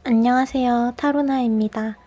안녕하세요. 타로나입니다.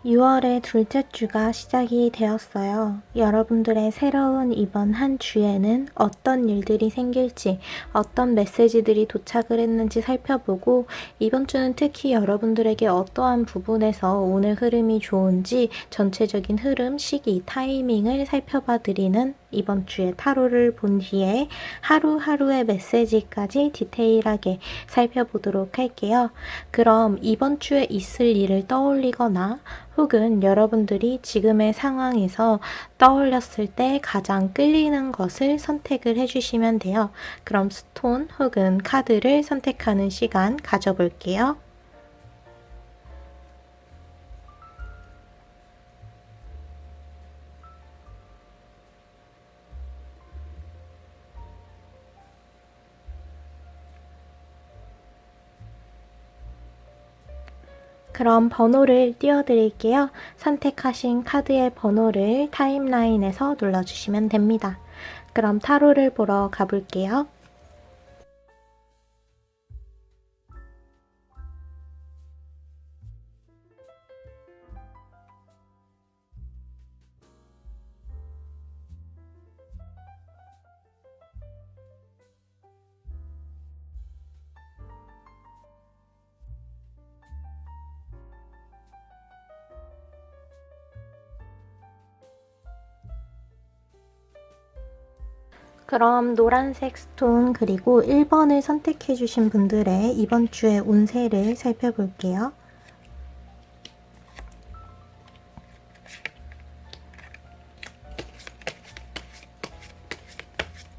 6월의 둘째 주가 시작이 되었어요. 여러분들의 새로운 이번 한 주에는 어떤 일들이 생길지, 어떤 메시지들이 도착을 했는지 살펴보고, 이번 주는 특히 여러분들에게 어떠한 부분에서 오늘 흐름이 좋은지 전체적인 흐름, 시기, 타이밍을 살펴봐 드리는 이번 주에 타로를 본 뒤에 하루하루의 메시지까지 디테일하게 살펴보도록 할게요. 그럼 이번 주에 있을 일을 떠올리거나 혹은 여러분들이 지금의 상황에서 떠올렸을 때 가장 끌리는 것을 선택을 해주시면 돼요. 그럼 스톤 혹은 카드를 선택하는 시간 가져볼게요. 그럼 번호를 띄워드릴게요. 선택하신 카드의 번호를 타임라인에서 눌러주시면 됩니다. 그럼 타로를 보러 가볼게요. 그럼 노란색 스톤 그리고 1번을 선택해 주신 분들의 이번 주의 운세를 살펴볼게요.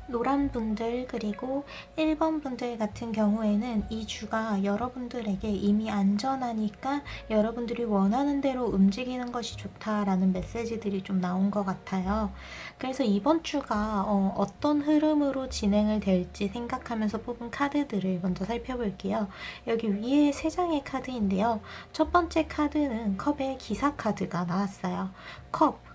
노란 분들 그리고 1번 분들 같은 경우에는 이 주가 여러분들에게 이미 안전하니까 여러분들이 원하는 대로 움직이는 것이 좋다라는 메시지들이 좀 나온 것 같아요. 그래서 이번 주가 어떤 흐름으로 진행을 될지 생각하면서 뽑은 카드들을 먼저 살펴볼게요. 여기 위에 3장의 카드인데요. 첫 번째 카드는 컵의 기사 카드가 나왔어요.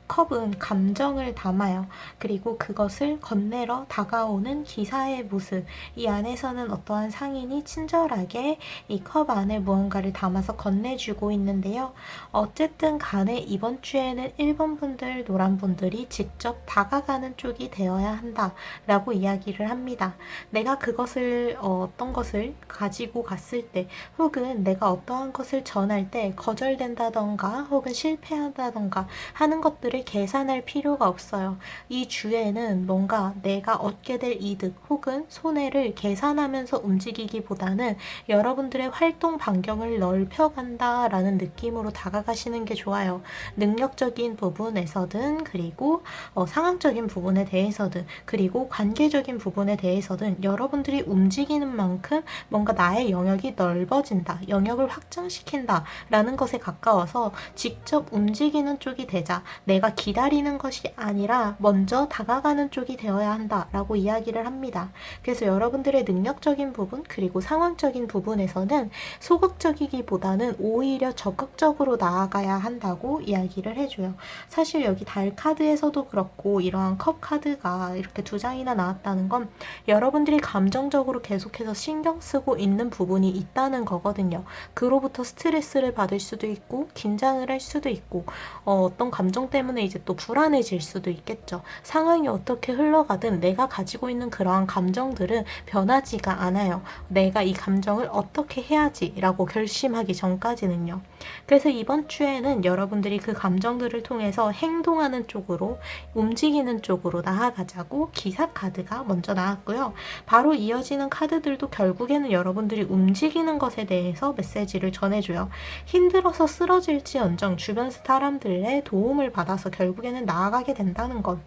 컵은 감정을 담아요. 그리고 그것을 건네러 다가오는 기사의 모습. 이 안에서는 어떠한 상인이 친절하게 이 컵 안에 무언가를 담아서 건네주고 있는데요. 어쨌든 간에 이번 주에는 1번 분들, 노란 분들이 직접 다가가는 쪽이 되어야 한다 라고 이야기를 합니다. 내가 그것을 어떤 것을 가지고 갔을 때 혹은 내가 어떠한 것을 전할 때 거절된다던가 혹은 실패한다던가 하는 것들을 계산할 필요가 없어요. 이 주에는 뭔가 내가 얻게 될 이득 혹은 손해를 계산하면서 움직이기보다는 여러분들의 활동 반경을 넓혀간다라는 느낌으로 다가가시는 게 좋아요. 능력적인 부분에서든 그리고 상황적인 부분에 대해서든 그리고 관계적인 부분에 대해서든 여러분들이 움직이는 만큼 뭔가 나의 영역이 넓어진다, 영역을 확장시킨다 라는 것에 가까워서 직접 움직이는 쪽이 되자. 내가 기다리는 것이 아니라 먼저 다가가는 쪽이 되어야 한다라고 이야기를 합니다. 그래서 여러분들의 능력적인 부분 그리고 상황적인 부분에서는 소극적이기보다는 오히려 적극적으로 나아가야 한다고 이야기를 해줘요. 사실 여기 달 카드에서도 그렇고 이러한 컵 카드가 이렇게 2장이나 나왔다는 건 여러분들이 감정적으로 계속해서 신경 쓰고 있는 부분이 있다는 거거든요. 그로부터 스트레스를 받을 수도 있고 긴장을 할 수도 있고 어떤 감정 때문에 이제 또 불안해질 수도 있겠죠. 상황이 어떻게 흘러가든 내가 가지고 있는 그러한 감정들은 변하지가 않아요. 내가 이 감정을 어떻게 해야지 라고 결심하기 전까지는요. 그래서 이번 주에는 여러분들이 그 감정들을 통해서 행동하는 쪽으로 움직이는 쪽으로 나아가자고 기사 카드가 먼저 나왔고요. 바로 이어지는 카드들도 결국에는 여러분들이 움직이는 것에 대해서 메시지를 전해줘요. 힘들어서 쓰러질지언정 주변 사람들의 도움을 받아서 결국에는 나아가게 된다는 것.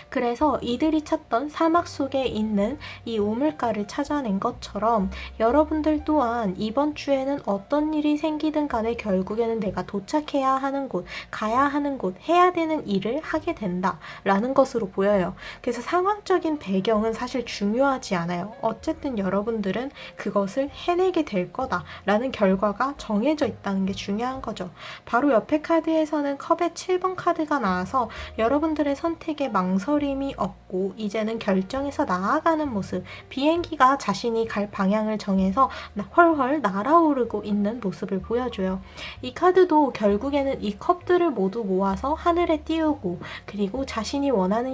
그래서 이들이 찾던 사막 속에 있는 이 우물가를 찾아낸 것처럼 여러분들 또한 이번 주에는 어떤 일이 생기든 간에 결국에는 내가 도착해야 하는 곳, 가야 하는 곳, 해야 되는 일을 하게 된다라는 것으로 보여요. 그래서 상황적인 배경은 사실 중요하지 않아요. 어쨌든 여러분들은 그것을 해내게 될 거다라는 결과가 정해져 있다는 게 중요한 거죠. 바로 옆에 카드에서는 컵의 7번 카드가 나와서 여러분들의 선택에 망설임이 없고 이제는 결정해서 나아가는 모습, 비행기가 자신이 갈 방향을 정해서 훨훨 날아오르고 있는 모습을 보여줘요. 이 카드도 결국에는 이 컵들을 모두 모아서 하늘에 띄우고 그리고 자신이 원하는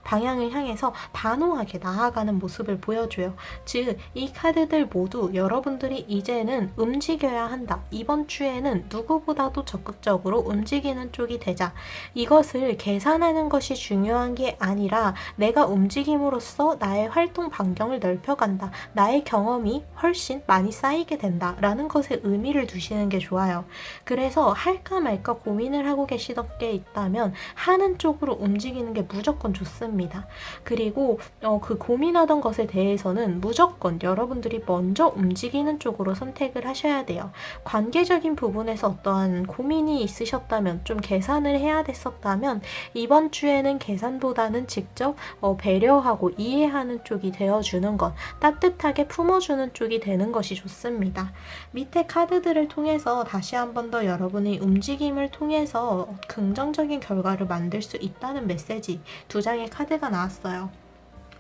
방향을 향해서 단호하게 나아가는 모습을 보여줘요. 즉, 이 카드들 모두 여러분들이 이제는 움직여야 한다. 이번 주에는 누구보다도 적극적으로 움직이는 쪽이 되자. 이것을 계산하는 것이 중요한 게 아니라 내가 움직임으로써 나의 활동 반경을 넓혀간다. 나의 경험이 훨씬 많이 쌓이게 된다. 라는 것에 의미를 두시는 게 좋아요. 그래서 할까 말까 고민을 하고 계시던 게 있다면 하는 쪽으로 움직이는 게 무조건 좋습니다. 그리고 그 고민하던 것에 대해서는 무조건 여러분들이 먼저 움직이는 쪽으로 선택을 하셔야 돼요. 관계적인 부분에서 어떠한 고민이 있으셨다면, 좀 계산을 해야 됐었다면 이번 주에는 계산보다는 직접 배려하고 이해하는 쪽이 되어주는 것, 따뜻하게 품어주는 쪽이 되는 것이 좋습니다. 밑에 카드들을 통해서 다시 한 번 더 여러분의 움직임을 통해서 긍정적인 결과를 만들 수 있다는 메시지 2장의 카드가 나왔어요.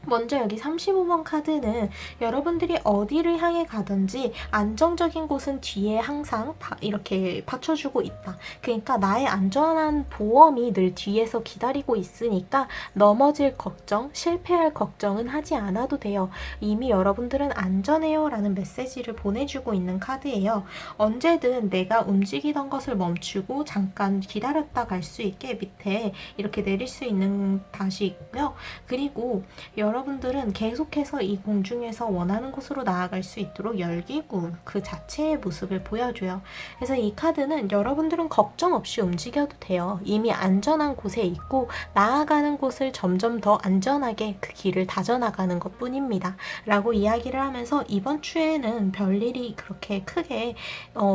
먼저 여기 35번 카드는 여러분들이 어디를 향해 가든지 안정적인 곳은 뒤에 항상 이렇게 받쳐주고 있다. 그러니까 나의 안전한 보험이 늘 뒤에서 기다리고 있으니까 넘어질 걱정, 실패할 걱정은 하지 않아도 돼요. 이미 여러분들은 안전해요 라는 메시지를 보내주고 있는 카드예요. 언제든 내가 움직이던 것을 멈추고 잠깐 기다렸다 갈 수 있게 밑에 이렇게 내릴 수 있는 다시 있고요. 그리고 여러분들은 계속해서 이 공중에서 원하는 곳으로 나아갈 수 있도록 열기구 그 자체의 모습을 보여줘요. 그래서 이 카드는 여러분들은 걱정 없이 움직여도 돼요. 이미 안전한 곳에 있고 나아가는 곳을 점점 더 안전하게 그 길을 다져나가는 것 뿐입니다. 라고 이야기를 하면서 이번 주에는 별일이 그렇게 크게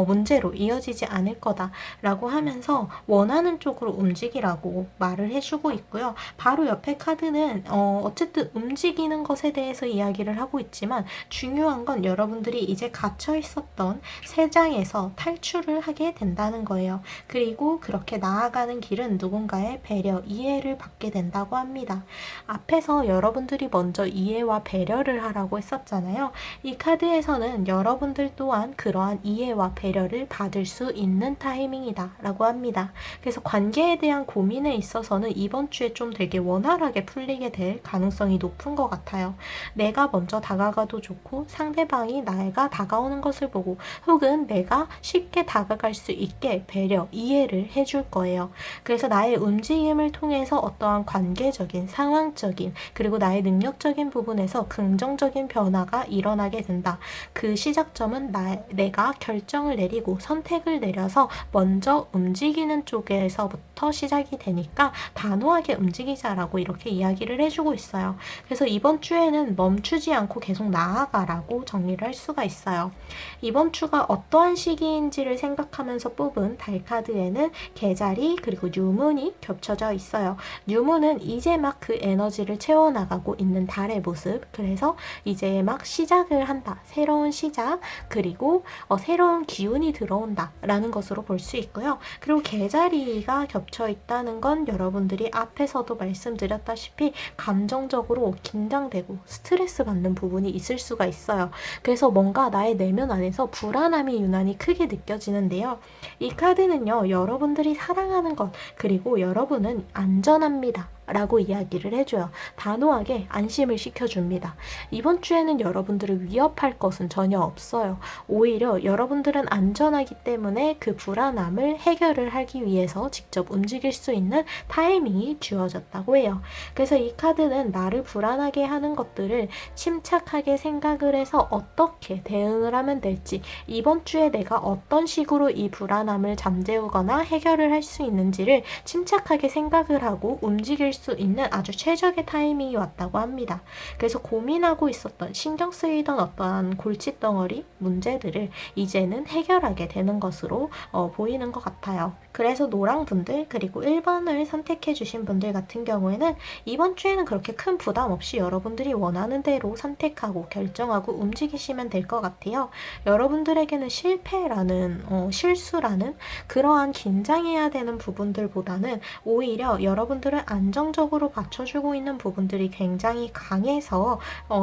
문제로 이어지지 않을 거다 라고 하면서 원하는 쪽으로 움직이라고 말을 해주고 있고요. 바로 옆에 카드는 어쨌든 움직이는 것에 대해서 이야기를 하고 있지만 중요한 건 여러분들이 이제 갇혀 있었던 세장에서 탈출을 하게 된다는 거예요. 그리고 그렇게 나아가는 길은 누군가의 배려, 이해를 받게 된다고 합니다. 앞에서 여러분들이 먼저 이해와 배려를 하라고 했었잖아요. 이 카드에서는 여러분들 또한 그러한 이해와 배려를 받을 수 있는 타이밍이다 라고 합니다. 그래서 관계에 대한 고민에 있어서는 이번 주에 좀 되게 원활하게 풀리게 될 가능성이 높은 것 같아요. 내가 먼저 다가가도 좋고 상대방이 나에게 다가오는 것을 보고 혹은 내가 쉽게 다가갈 수 있게 배려, 이해를 해줄 거예요. 그래서 나의 움직임을 통해서 어떠한 관계적인, 상황적인 그리고 나의 능력적인 부분에서 긍정적인 변화가 일어나게 된다. 그 시작점은 내가 결정을 내리고 선택을 내려서 먼저 움직이는 쪽에서부터 시작이 되니까 단호하게 움직이자라고 이렇게 이야기를 해주고 있어요. 그래서 이번 주에는 멈추지 않고 계속 나아가라고 정리를 할 수가 있어요. 이번 주가 어떠한 시기인지를 생각하면서 뽑은 달카드에는 개자리 그리고 뉴문이 겹쳐져 있어요. 뉴문은 이제 막 그 에너지를 채워나가고 있는 달의 모습, 그래서 이제 막 시작을 한다. 새로운 시작, 그리고 새로운 기운이 들어온다 라는 것으로 볼 수 있고요. 그리고 개자리가 겹쳐 있다는 건 여러분들이 앞에서도 말씀드렸다시피 감정적으로 긴장되고 스트레스 받는 부분이 있을 수가 있어요. 그래서 뭔가 나의 내면 안에서 불안함이 유난히 크게 느껴지는데요. 이 카드는요, 여러분들이 사랑하는 것, 그리고 여러분은 안전합니다 라고 이야기를 해줘요. 단호하게 안심을 시켜줍니다. 이번 주에는 여러분들을 위협할 것은 전혀 없어요. 오히려 여러분들은 안전하기 때문에 그 불안함을 해결을 하기 위해서 직접 움직일 수 있는 타이밍이 주어졌다고 해요. 그래서 이 카드는 나를 불안하게 하는 것들을 침착하게 생각을 해서 어떻게 대응을 하면 될지, 이번 주에 내가 어떤 식으로 이 불안함을 잠재우거나 해결을 할 수 있는지를 침착하게 생각을 하고 움직일 수 있는 아주 최적의 타이밍이 왔다고 합니다. 그래서 고민하고 있었던, 신경 쓰이던 어떠한 골칫덩어리 문제들을 이제는 해결하게 되는 것으로 보이는 것 같아요. 그래서 노랑분들 그리고 1번을 선택해 주신 분들 같은 경우에는 이번 주에는 그렇게 큰 부담 없이 여러분들이 원하는 대로 선택하고 결정하고 움직이시면 될 것 같아요. 여러분들에게는 실패라는 실수라는 그러한 긴장해야 되는 부분들보다는 오히려 여러분들은 안정 긍정적으로 받쳐주고 있는 부분들이 굉장히 강해서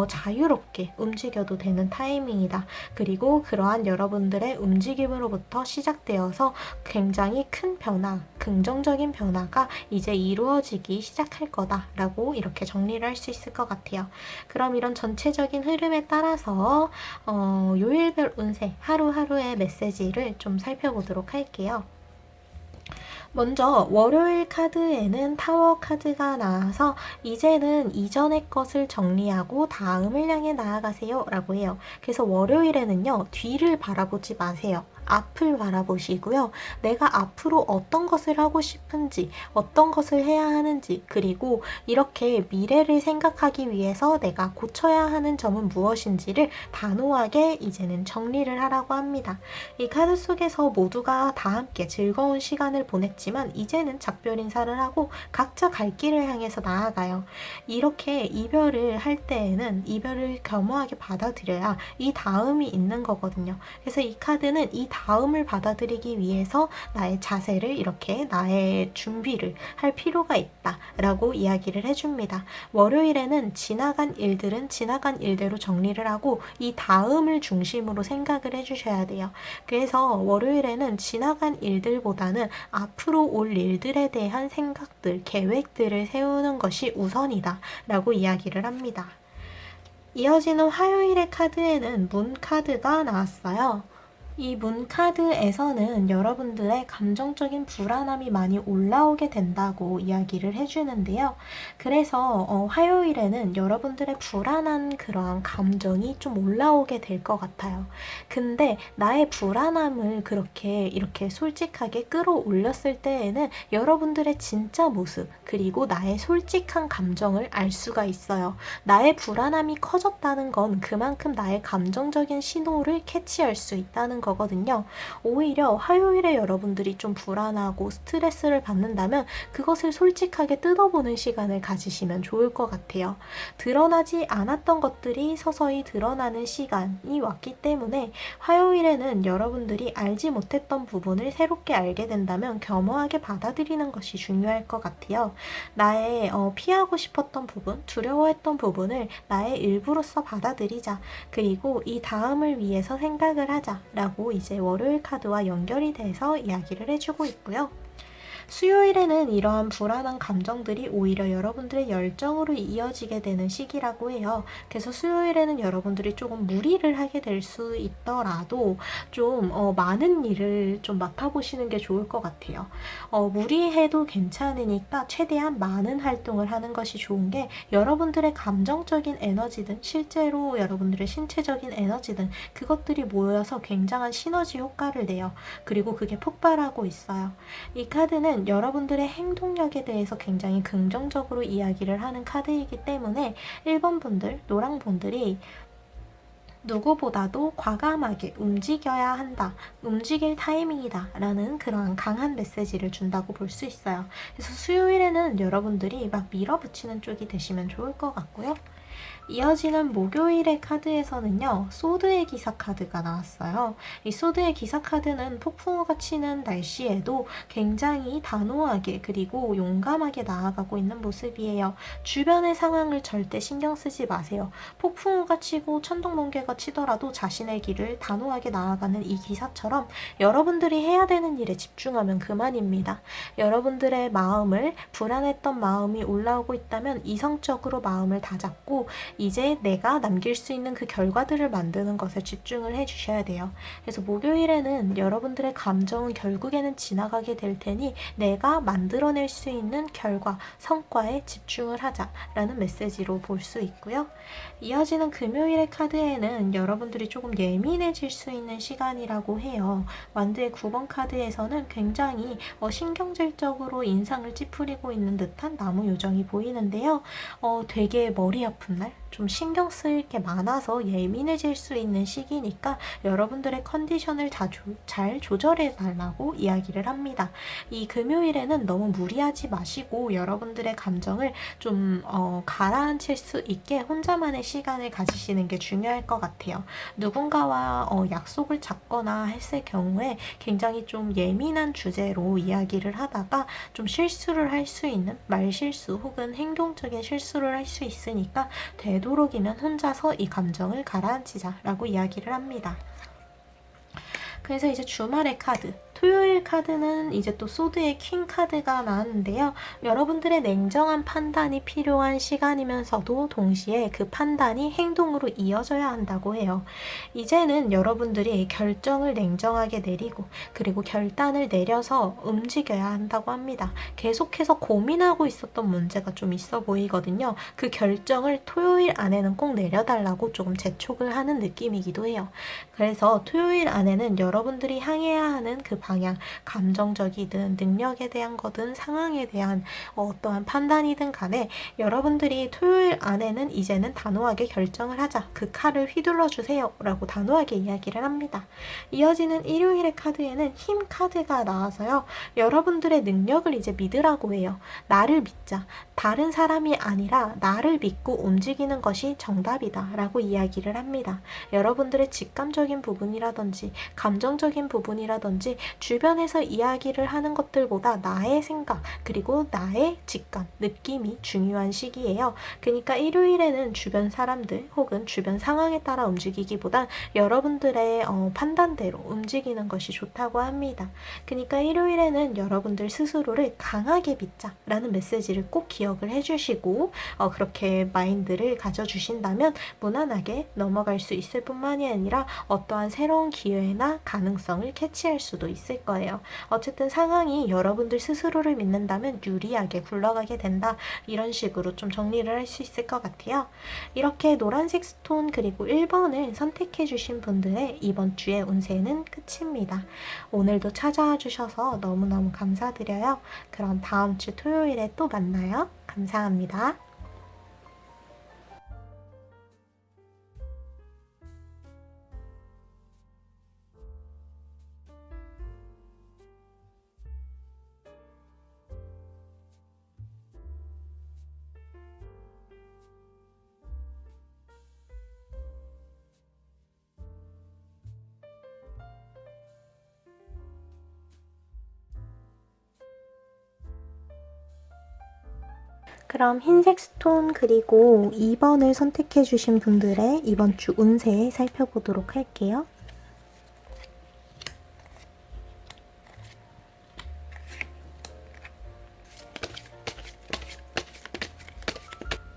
자유롭게 움직여도 되는 타이밍이다. 그리고 그러한 여러분들의 움직임으로부터 시작되어서 굉장히 큰 변화, 긍정적인 변화가 이제 이루어지기 시작할 거다라고 이렇게 정리를 할 수 있을 것 같아요. 그럼 이런 전체적인 흐름에 따라서 요일별 운세 하루하루의 메시지를 좀 살펴보도록 할게요. 먼저 월요일 카드에는 타워 카드가 나와서 이제는 이전의 것을 정리하고 다음을 향해 나아가세요 라고 해요. 그래서 월요일에는요, 뒤를 바라보지 마세요. 앞을 바라보시고요. 내가 앞으로 어떤 것을 하고 싶은지, 어떤 것을 해야 하는지, 그리고 이렇게 미래를 생각하기 위해서 내가 고쳐야 하는 점은 무엇인지를 단호하게 이제는 정리를 하라고 합니다. 이 카드 속에서 모두가 다 함께 즐거운 시간을 보냈지만 이제는 작별 인사를 하고 각자 갈 길을 향해서 나아가요. 이렇게 이별을 할 때에는 이별을 겸허하게 받아들여야 이 다음이 있는 거거든요. 그래서 이 카드는 이 다음을 받아들이기 위해서 나의 자세를 이렇게 나의 준비를 할 필요가 있다라고 이야기를 해줍니다. 월요일에는 지나간 일들은 지나간 일대로 정리를 하고 이 다음을 중심으로 생각을 해주셔야 돼요. 그래서 월요일에는 지나간 일들보다는 앞으로 올 일들에 대한 생각들, 계획들을 세우는 것이 우선이다 라고 이야기를 합니다. 이어지는 화요일의 카드에는 문 카드가 나왔어요. 이 문 카드에서는 여러분들의 감정적인 불안함이 많이 올라오게 된다고 이야기를 해주는데요. 그래서 화요일에는 여러분들의 불안한 그러한 감정이 좀 올라오게 될 것 같아요. 근데 나의 불안함을 그렇게 이렇게 솔직하게 끌어올렸을 때에는 여러분들의 진짜 모습, 그리고 나의 솔직한 감정을 알 수가 있어요. 나의 불안함이 커졌다는 건 그만큼 나의 감정적인 신호를 캐치할 수 있다는 거거든요. 오히려 화요일에 여러분들이 좀 불안하고 스트레스를 받는다면 그것을 솔직하게 뜯어보는 시간을 가지시면 좋을 것 같아요. 드러나지 않았던 것들이 서서히 드러나는 시간이 왔기 때문에 화요일에는 여러분들이 알지 못했던 부분을 새롭게 알게 된다면 겸허하게 받아들이는 것이 중요할 것 같아요. 나의 피하고 싶었던 부분, 두려워했던 부분을 나의 일부로서 받아들이자. 그리고 이 다음을 위해서 생각을 하자라고 이제 월요일 카드와 연결이 돼서 이야기를 해주고 있고요. 수요일에는 이러한 불안한 감정들이 오히려 여러분들의 열정으로 이어지게 되는 시기라고 해요. 그래서 수요일에는 여러분들이 조금 무리를 하게 될 수 있더라도 좀 많은 일을 좀 맡아보시는 게 좋을 것 같아요. 무리해도 괜찮으니까 최대한 많은 활동을 하는 것이 좋은 게 여러분들의 감정적인 에너지든 실제로 여러분들의 신체적인 에너지든 그것들이 모여서 굉장한 시너지 효과를 내요. 그리고 그게 폭발하고 있어요. 이 카드는 여러분들의 행동력에 대해서 굉장히 긍정적으로 이야기를 하는 카드이기 때문에 1번 분들, 노랑 분들이 누구보다도 과감하게 움직여야 한다, 움직일 타이밍이다 라는 그런 강한 메시지를 준다고 볼 수 있어요. 그래서 수요일에는 여러분들이 막 밀어붙이는 쪽이 되시면 좋을 것 같고요. 이어지는 목요일의 카드에서는요, 소드의 기사 카드가 나왔어요. 이 소드의 기사 카드는 폭풍우가 치는 날씨에도 굉장히 단호하게 그리고 용감하게 나아가고 있는 모습이에요. 주변의 상황을 절대 신경 쓰지 마세요. 폭풍우가 치고 천둥 번개가 치더라도 자신의 길을 단호하게 나아가는 이 기사처럼 여러분들이 해야 되는 일에 집중하면 그만입니다. 여러분들의 마음을, 불안했던 마음이 올라오고 있다면 이성적으로 마음을 다잡고 이제 내가 남길 수 있는 그 결과들을 만드는 것에 집중을 해주셔야 돼요. 그래서 목요일에는 여러분들의 감정은 결국에는 지나가게 될 테니 내가 만들어낼 수 있는 결과, 성과에 집중을 하자라는 메시지로 볼 수 있고요. 이어지는 금요일의 카드에는 여러분들이 조금 예민해질 수 있는 시간이라고 해요. 완드의 9번 카드에서는 굉장히 신경질적으로 인상을 찌푸리고 있는 듯한 나무 요정이 보이는데요. 되게 머리 아픈 날, 좀 신경 쓰일 게 많아서 예민해질 수 있는 시기니까 여러분들의 컨디션을 잘 조절해 달라고 이야기를 합니다. 이 금요일에는 너무 무리하지 마시고 여러분들의 감정을 좀 가라앉힐 수 있게 혼자만의 시간을 가지시는 게 중요할 것 같아요. 누군가와 약속을 잡거나 했을 경우에 굉장히 좀 예민한 주제로 이야기를 하다가 좀 실수를 할 수 있는 말실수 혹은 행동적인 실수를 할 수 있으니까 되도록이면 혼자서 이 감정을 가라앉히자라고 이야기를 합니다. 그래서 이제 주말의 카드, 토요일 카드는 이제 또 소드의 퀸 카드가 나왔는데요. 여러분들의 냉정한 판단이 필요한 시간이면서도 동시에 그 판단이 행동으로 이어져야 한다고 해요. 이제는 여러분들이 결정을 냉정하게 내리고 그리고 결단을 내려서 움직여야 한다고 합니다. 계속해서 고민하고 있었던 문제가 좀 있어 보이거든요. 그 결정을 토요일 안에는 꼭 내려달라고 조금 재촉을 하는 느낌이기도 해요. 그래서 토요일 안에는 여러분들이 향해야 하는 그 방향, 감정적이든 능력에 대한 거든 상황에 대한 어떠한 판단이든 간에 여러분들이 토요일 안에는 이제는 단호하게 결정을 하자. 그 칼을 휘둘러 주세요. 라고 단호하게 이야기를 합니다. 이어지는 일요일의 카드에는 힘 카드가 나와서요. 여러분들의 능력을 이제 믿으라고 해요. 나를 믿자. 다른 사람이 아니라 나를 믿고 움직이는 것이 정답이다. 라고 이야기를 합니다. 여러분들의 직감적인 부분이라든지 감정적인 부분이라든지 주변에서 이야기를 하는 것들보다 나의 생각 그리고 나의 직감, 느낌이 중요한 시기예요. 그러니까 일요일에는 주변 사람들 혹은 주변 상황에 따라 움직이기보단 여러분들의 판단대로 움직이는 것이 좋다고 합니다. 그러니까 일요일에는 여러분들 스스로를 강하게 믿자라는 메시지를 꼭 기억을 해주시고 그렇게 마인드를 가져주신다면 무난하게 넘어갈 수 있을 뿐만이 아니라 어떠한 새로운 기회나 가능성을 캐치할 수도 있을 거예요. 어쨌든 상황이 여러분들 스스로를 믿는다면 유리하게 굴러가게 된다. 이런 식으로 좀 정리를 할 수 있을 것 같아요. 이렇게 노란색 스톤 그리고 1번을 선택해 주신 분들의 이번 주의 운세는 끝입니다. 오늘도 찾아와 주셔서 너무너무 감사드려요. 그럼 다음 주 토요일에 또 만나요. 감사합니다. 그럼 흰색 스톤 그리고 2번을 선택해 주신 분들의 이번 주 운세 살펴보도록 할게요.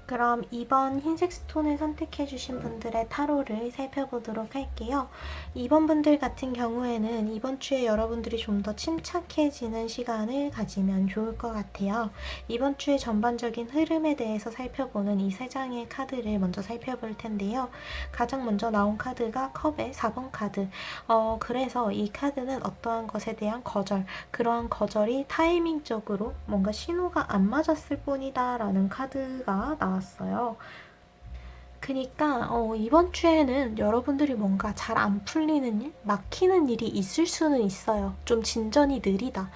그럼 2번 흰색 스톤을 선택해 주신 분들의 타로를 살펴보도록 할게요. 2번 분들 같은 경우에는 이번 주에 여러분들이 좀 더 침착해지는 시간을 가지면 좋을 것 같아요. 이번 주의 전반적인 흐름에 대해서 살펴보는 이 세 장의 카드를 먼저 살펴볼 텐데요. 가장 먼저 나온 카드가 컵의 4번 카드. 그래서 이 카드는 어떠한 것에 대한 거절, 그러한 거절이 타이밍적으로 뭔가 신호가 안 맞았을 뿐이다 라는 카드가 나왔어요. 그니까 이번 주에는 여러분들이 뭔가 잘 안 풀리는 일, 막히는 일이 있을 수는 있어요. 좀 진전이 느리다.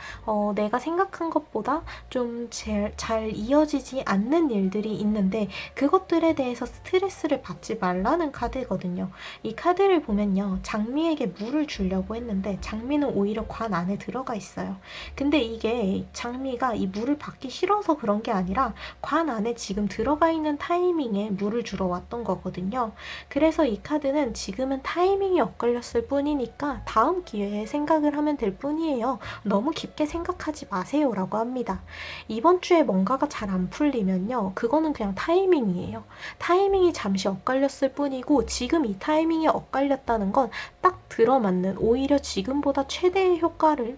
내가 생각한 것보다 좀 잘 이어지지 않는 일들이 있는데 그것들에 대해서 스트레스를 받지 말라는 카드거든요. 이 카드를 보면요. 장미에게 물을 주려고 했는데 장미는 오히려 관 안에 들어가 있어요. 근데 이게 장미가 이 물을 받기 싫어서 그런 게 아니라 관 안에 지금 들어가 있는 타이밍에 물을 주러 왔던 거거든요. 그래서 이 카드는 지금은 타이밍이 엇갈렸을 뿐이니까 다음 기회에 생각을 하면 될 뿐이에요. 너무 깊게 생각하지 마세요 라고 합니다. 이번 주에 뭔가가 잘 안 풀리면요. 그거는 그냥 타이밍이에요. 타이밍이 잠시 엇갈렸을 뿐이고 지금 이 타이밍이 엇갈렸다는 건 딱 들어맞는 오히려 지금보다 최대의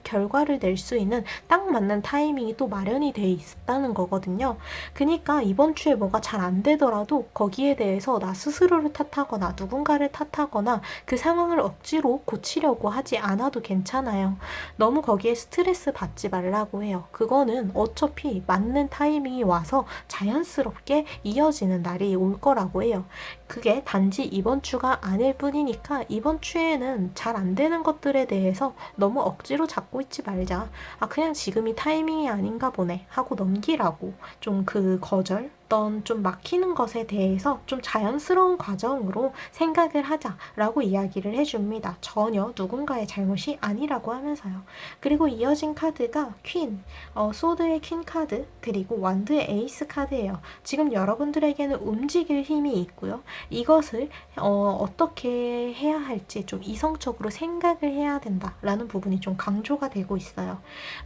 결과를 낼 수 있는 딱 맞는 타이밍이 또 마련이 돼 있다는 거거든요. 그러니까 이번 주에 뭐가 잘 안 되더라도 거기에 대해서 대해서 나 스스로를 탓하거나 누군가를 탓하거나 그 상황을 억지로 고치려고 하지 않아도 괜찮아요. 너무 거기에 스트레스 받지 말라고 해요. 그거는 어차피 맞는 타이밍이 와서 자연스럽게 이어지는 날이 올 거라고 해요. 그게 단지 이번 주가 아닐 뿐이니까 이번 주에는 잘 안 되는 것들에 대해서 너무 억지로 잡고 있지 말자. 아, 그냥 지금이 타이밍이 아닌가 보네 하고 넘기라고. 좀 그 거절? 어떤 좀 막히는 것에 대해서 좀 자연스러운 과정으로 생각을 하자라고 이야기를 해줍니다. 전혀 누군가의 잘못이 아니라고 하면서요. 그리고 이어진 카드가 퀸, 소드의 퀸 카드, 그리고 완드의 에이스 카드예요. 지금 여러분들에게는 움직일 힘이 있고요. 이것을 어떻게 해야 할지 좀 이성적으로 생각을 해야 된다라는 부분이 좀 강조가 되고 있어요.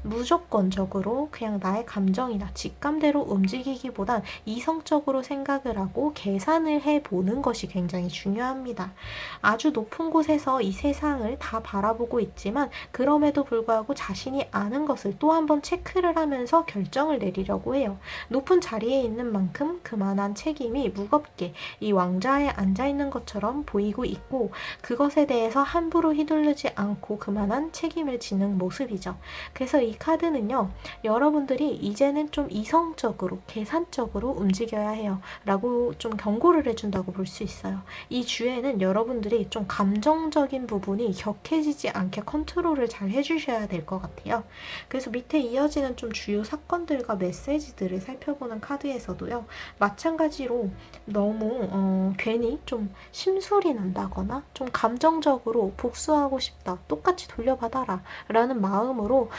무조건적으로 그냥 나의 감정이나 직감대로 움직이기보단 이성적으로 생각을 하고 계산을 해보는 것이 굉장히 중요합니다. 아주 높은 곳에서 이 세상을 다 바라보고 있지만 그럼에도 불구하고 자신이 아는 것을 또 한 번 체크를 하면서 결정을 내리려고 해요. 높은 자리에 있는 만큼 그만한 책임이 무겁게 이 왕좌에 앉아있는 것처럼 보이고 있고 그것에 대해서 함부로 휘둘르지 않고 그만한 책임을 지는 모습이죠. 그래서 이 카드는요. 여러분들이 이제는 좀 이성적으로 계산적으로 움직여야 해요 라고 좀 경고를 해준다고 볼 수 있어요. 이 주에는 여러분들이 좀 감정적인 부분이 격해지지 않게 컨트롤을 잘 해주셔야 될 것 같아요. 그래서 밑에 이어지는 좀 주요 사건들과 메시지들을 살펴보는 카드에서도요. 마찬가지로 너무 괜히 좀 심술이 난다거나 좀 감정적으로 복수하고 싶다, 똑같이 돌려받아라 라는 마음으로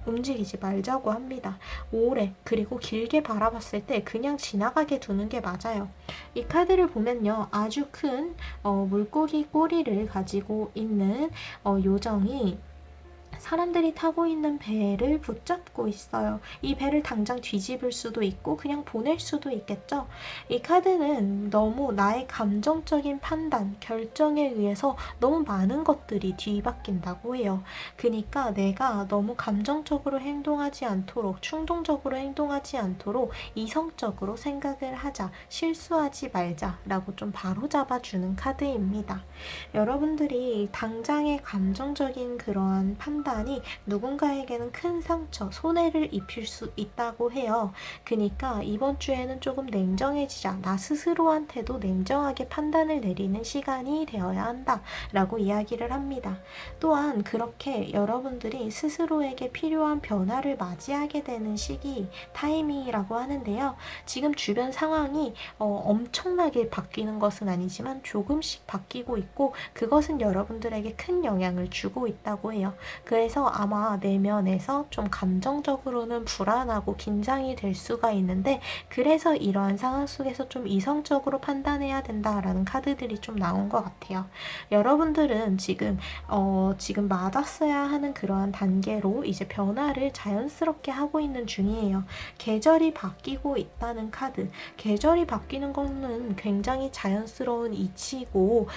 움직이지 말자고 합니다. 오래 그리고 길게 바라봤을 때 그냥 지나가게 두는 게 맞아요. 이 카드를 보면요. 아주 큰 물고기 꼬리를 가지고 있는 요정이 사람들이 타고 있는 배를 붙잡고 있어요. 이 배를 당장 뒤집을 수도 있고 그냥 보낼 수도 있겠죠. 이 카드는 너무 나의 감정적인 판단, 결정에 의해서 너무 많은 것들이 뒤바뀐다고 해요. 그러니까 내가 너무 감정적으로 행동하지 않도록, 충동적으로 행동하지 않도록 이성적으로 생각을 하자, 실수하지 말자라고 좀 바로잡아주는 카드입니다. 여러분들이 당장의 감정적인 그러한 판단이 누군가에게는 큰 상처, 손해를 입힐 수 있다고 해요. 그러니까 이번 주에는 조금 냉정해지자, 나 스스로한테도 냉정하게 판단을 내리는 시간이 되어야 한다라고 이야기를 합니다. 또한 그렇게 여러분들이 스스로에게 필요한 변화를 맞이하게 되는 시기, 타이밍이라고 하는데요. 지금 주변 상황이 엄청나게 바뀌는 것은 아니지만 조금씩 바뀌고 있고 그것은 여러분들에게 큰 영향을 주고 있다고 해요. 그래서 아마 내면에서 좀 감정적으로는 불안하고 긴장이 될 수가 있는데 그래서 이러한 상황 속에서 좀 이성적으로 판단해야 된다라는 카드들이 좀 나온 것 같아요. 여러분들은 지금 맞았어야 하는 그러한 단계로 이제 변화를 자연스럽게 하고 있는 중이에요. 계절이 바뀌고 있다는 카드. 계절이 바뀌는 거는 굉장히 자연스러운 이치고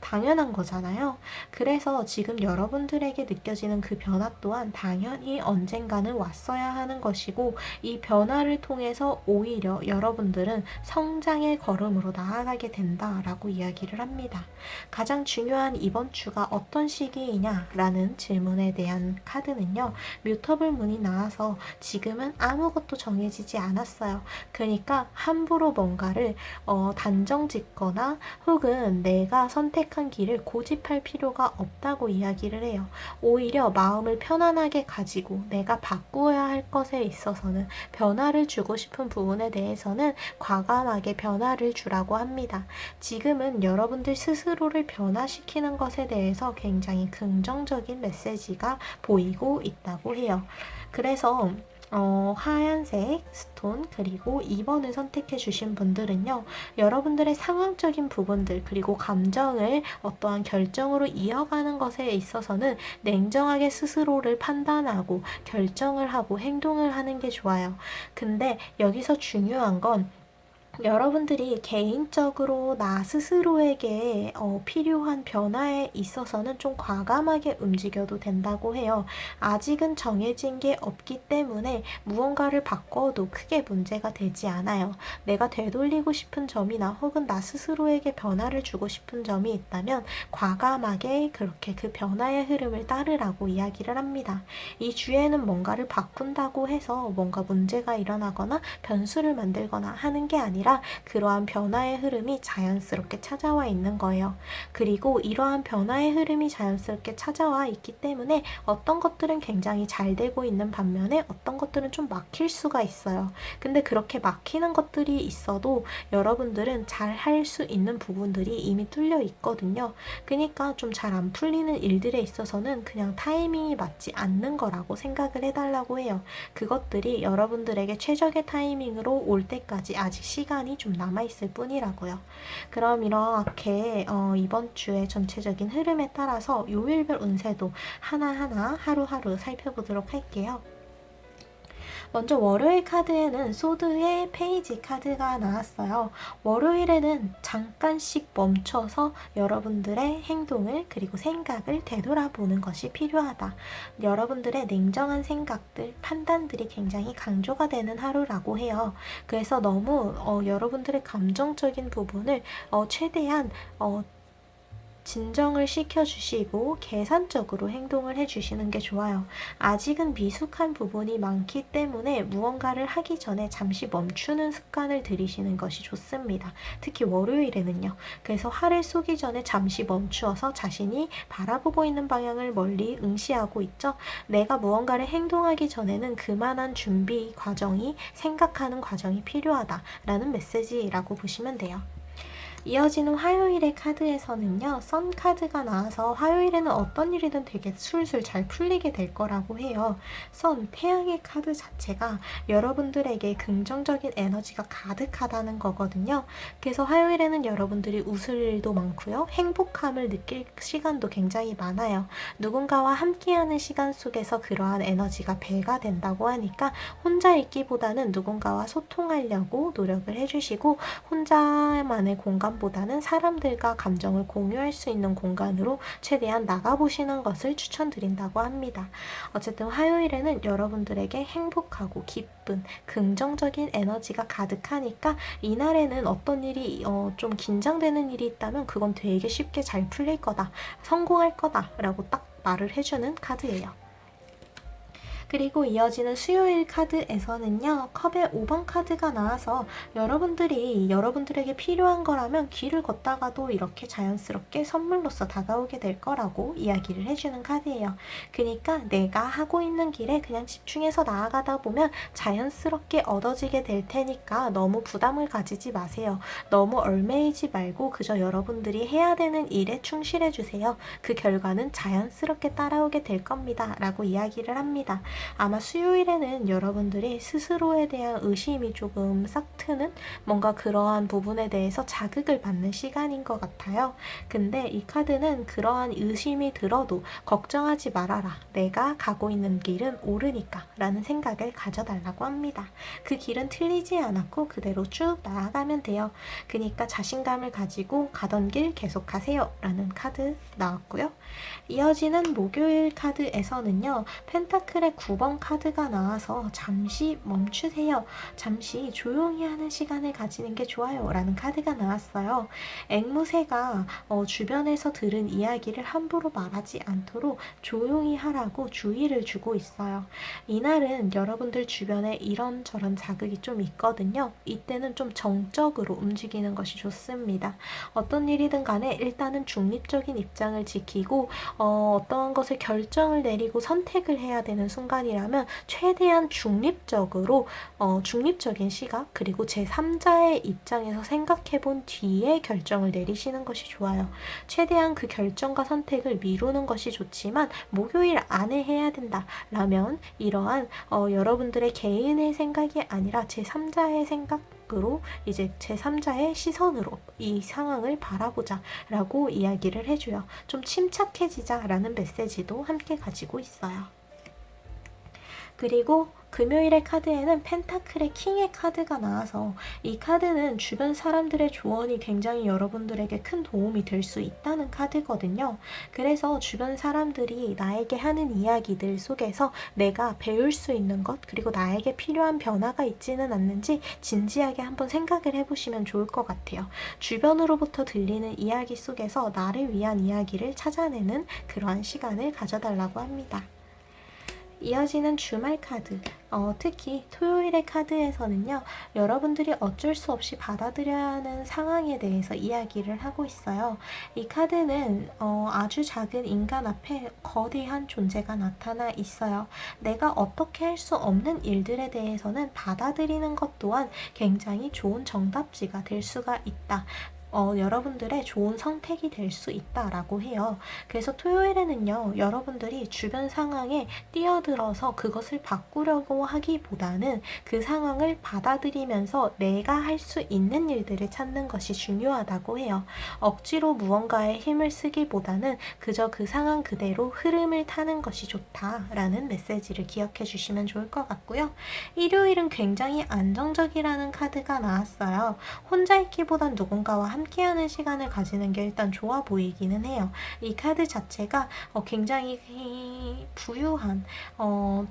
당연한 거잖아요. 그래서 지금 여러분들에게 느껴지는 그 변화 또한 당연히 언젠가는 왔어야 하는 것이고 이 변화를 통해서 오히려 여러분들은 성장의 걸음으로 나아가게 된다라고 이야기를 합니다. 가장 중요한 이번 주가 어떤 시기이냐라는 질문에 대한 카드는요. 뮤터블 문이 나와서 지금은 아무것도 정해지지 않았어요. 그러니까 함부로 뭔가를 단정 짓거나 혹은 내가 선택한 길을 고집할 필요가 없다고 이야기를 해요. 오히려 마음을 편안하게 가지고 내가 바꾸어야 할 것에 있어서는 변화를 주고 싶은 부분에 대해서는 과감하게 변화를 주라고 합니다. 지금은 여러분들 스스로를 변화시키는 것에 대해서 굉장히 긍정적인 메시지가 보이고 있다고 해요. 그래서 하얀색 스톤 그리고 2번을 선택해 주신 분들은요. 여러분들의 상황적인 부분들 그리고 감정을 어떠한 결정으로 이어가는 것에 있어서는 냉정하게 스스로를 판단하고 결정을 하고 행동을 하는 게 좋아요. 근데 여기서 중요한 건 여러분들이 개인적으로 나 스스로에게 필요한 변화에 있어서는 좀 과감하게 움직여도 된다고 해요. 아직은 정해진 게 없기 때문에 무언가를 바꿔도 크게 문제가 되지 않아요. 내가 되돌리고 싶은 점이나 혹은 나 스스로에게 변화를 주고 싶은 점이 있다면 과감하게 그렇게 그 변화의 흐름을 따르라고 이야기를 합니다. 이 주에는 뭔가를 바꾼다고 해서 뭔가 문제가 일어나거나 변수를 만들거나 하는 게 아니라 그러한 변화의 흐름이 자연스럽게 찾아와 있는 거예요. 그리고 이러한 변화의 흐름이 자연스럽게 찾아와 있기 때문에 어떤 것들은 굉장히 잘 되고 있는 반면에 어떤 것들은 좀 막힐 수가 있어요. 근데 그렇게 막히는 것들이 있어도 여러분들은 잘 할 수 있는 부분들이 이미 뚫려 있거든요. 그러니까 좀 잘 안 풀리는 일들에 있어서는 그냥 타이밍이 맞지 않는 거라고 생각을 해달라고 해요. 그것들이 여러분들에게 최적의 타이밍으로 올 때까지 아직 시간이 좀 남아있을 뿐이라고요. 그럼 이렇게 이번 주의 전체적인 흐름에 따라서 요일별 운세도 하나하나 하루하루 살펴보도록 할게요. 먼저 월요일 카드에는 소드의 페이지 카드가 나왔어요. 월요일에는 잠깐씩 멈춰서 여러분들의 행동을 그리고 생각을 되돌아보는 것이 필요하다. 여러분들의 냉정한 생각들, 판단들이 굉장히 강조가 되는 하루라고 해요. 그래서 너무 여러분들의 감정적인 부분을 최대한 진정을 시켜주시고 계산적으로 행동을 해주시는 게 좋아요. 아직은 미숙한 부분이 많기 때문에 무언가를 하기 전에 잠시 멈추는 습관을 들이시는 것이 좋습니다. 특히 월요일에는요. 그래서 화를 쏘기 전에 잠시 멈추어서 자신이 바라보고 있는 방향을 멀리 응시하고 있죠. 내가 무언가를 행동하기 전에는 그만한 준비 과정이 생각하는 과정이 필요하다라는 메시지라고 보시면 돼요. 이어지는 화요일의 카드에서는요. 선 카드가 나와서 화요일에는 어떤 일이든 되게 술술 잘 풀리게 될 거라고 해요. 선, 태양의 카드 자체가 여러분들에게 긍정적인 에너지가 가득하다는 거거든요. 그래서 화요일에는 여러분들이 웃을 일도 많고요. 행복함을 느낄 시간도 굉장히 많아요. 누군가와 함께하는 시간 속에서 그러한 에너지가 배가 된다고 하니까 혼자 있기보다는 누군가와 소통하려고 노력을 해주시고 혼자만의 공간보다는 사람들과 감정을 공유할 수 있는 공간으로 최대한 나가보시는 것을 추천드린다고 합니다. 어쨌든 화요일에는 여러분들에게 행복하고 기쁜 긍정적인 에너지가 가득하니까 이날에는 어떤 일이 좀 긴장되는 일이 있다면 그건 되게 쉽게 잘 풀릴 거다, 성공할 거다 라고 딱 말을 해주는 카드예요. 그리고 이어지는 수요일 카드에서는요. 컵의 5번 카드가 나와서 여러분들이 여러분들에게 필요한 거라면 길을 걷다가도 이렇게 자연스럽게 선물로서 다가오게 될 거라고 이야기를 해주는 카드예요. 그러니까 내가 하고 있는 길에 그냥 집중해서 나아가다 보면 자연스럽게 얻어지게 될 테니까 너무 부담을 가지지 마세요. 너무 얽매이지 말고 그저 여러분들이 해야 되는 일에 충실해 주세요. 그 결과는 자연스럽게 따라오게 될 겁니다. 라고 이야기를 합니다. 아마 수요일에는 여러분들이 스스로에 대한 의심이 조금 싹 트는 뭔가 그러한 부분에 대해서 자극을 받는 시간인 것 같아요. 근데 이 카드는 그러한 의심이 들어도 걱정하지 말아라. 내가 가고 있는 길은 옳으니까 라는 생각을 가져달라고 합니다. 그 길은 틀리지 않았고 그대로 쭉 나아가면 돼요. 그러니까 자신감을 가지고 가던 길 계속하세요 라는 카드 나왔고요. 이어지는 목요일 카드에서는요. 펜타클의 9번 카드가 나와서 잠시 멈추세요. 잠시 조용히 하는 시간을 가지는 게 좋아요 라는 카드가 나왔어요. 앵무새가 주변에서 들은 이야기를 함부로 말하지 않도록 조용히 하라고 주의를 주고 있어요. 이날은 여러분들 주변에 이런저런 자극이 좀 있거든요. 이때는 좀 정적으로 움직이는 것이 좋습니다. 어떤 일이든 간에 일단은 중립적인 입장을 지키고 어떠한 것을 결정을 내리고 선택을 해야 되는 순간이라면 최대한 중립적으로 중립적인 시각 그리고 제3자의 입장에서 생각해 본 뒤에 결정을 내리시는 것이 좋아요. 최대한 그 결정과 선택을 미루는 것이 좋지만 목요일 안에 해야 된다 라면 이러한 여러분들의 개인의 생각이 아니라 제3자의 생각 으로 이제 제3자의 시선으로 이 상황을 바라보자 라고 이야기를 해줘요. 좀 침착해지자 라는 메시지도 함께 가지고 있어요. 그리고 금요일의 카드에는 펜타클의 킹의 카드가 나와서 이 카드는 주변 사람들의 조언이 굉장히 여러분들에게 큰 도움이 될 수 있다는 카드거든요. 그래서 주변 사람들이 나에게 하는 이야기들 속에서 내가 배울 수 있는 것, 그리고 나에게 필요한 변화가 있지는 않는지 진지하게 한번 생각을 해보시면 좋을 것 같아요. 주변으로부터 들리는 이야기 속에서 나를 위한 이야기를 찾아내는 그러한 시간을 가져달라고 합니다. 이어지는 주말 카드, 특히 토요일의 카드에서는요, 여러분들이 어쩔 수 없이 받아들여야 하는 상황에 대해서 이야기를 하고 있어요. 이 카드는 아주 작은 인간 앞에 거대한 존재가 나타나 있어요. 내가 어떻게 할 수 없는 일들에 대해서는 받아들이는 것 또한 굉장히 좋은 정답지가 될 수가 있다. 여러분들의 좋은 선택이 될 수 있다라고 해요. 그래서 토요일에는요, 여러분들이 주변 상황에 뛰어들어서 그것을 바꾸려고 하기보다는 그 상황을 받아들이면서 내가 할 수 있는 일들을 찾는 것이 중요하다고 해요. 억지로 무언가에 힘을 쓰기보다는 그저 그 상황 그대로 흐름을 타는 것이 좋다라는 메시지를 기억해 주시면 좋을 것 같고요. 일요일은 굉장히 안정적이라는 카드가 나왔어요. 혼자 있기보단 누군가와 함께하는 시간을 가지는 게 일단 좋아 보이기는 해요. 이 카드 자체가 굉장히 부유한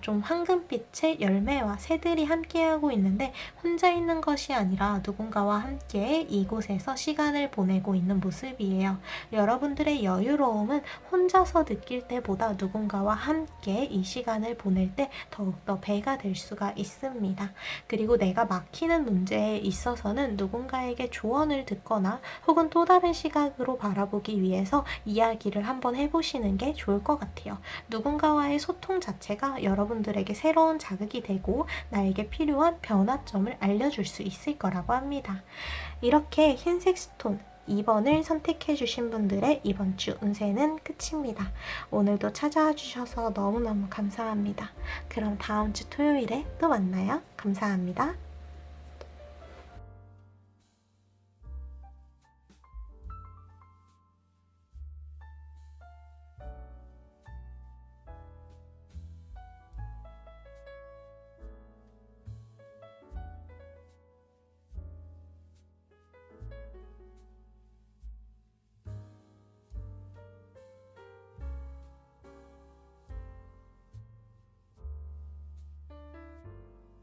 좀 황금빛의 열매와 새들이 함께하고 있는데 혼자 있는 것이 아니라 누군가와 함께 이곳에서 시간을 보내고 있는 모습이에요. 여러분들의 여유로움은 혼자서 느낄 때보다 누군가와 함께 이 시간을 보낼 때 더욱더 배가 될 수가 있습니다. 그리고 내가 막히는 문제에 있어서는 누군가에게 조언을 듣거나 혹은 또 다른 시각으로 바라보기 위해서 이야기를 한번 해보시는 게 좋을 것 같아요. 누군가와의 소통 자체가 여러분들에게 새로운 자극이 되고 나에게 필요한 변화점을 알려줄 수 있을 거라고 합니다. 이렇게 흰색 스톤 2번을 선택해 주신 분들의 이번 주 운세는 끝입니다. 오늘도 찾아와 주셔서 너무너무 감사합니다. 그럼 다음 주 토요일에 또 만나요. 감사합니다.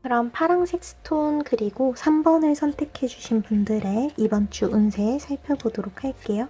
그럼 파랑색 스톤 그리고 3번을 선택해 주신 분들의 이번 주 운세 살펴보도록 할게요.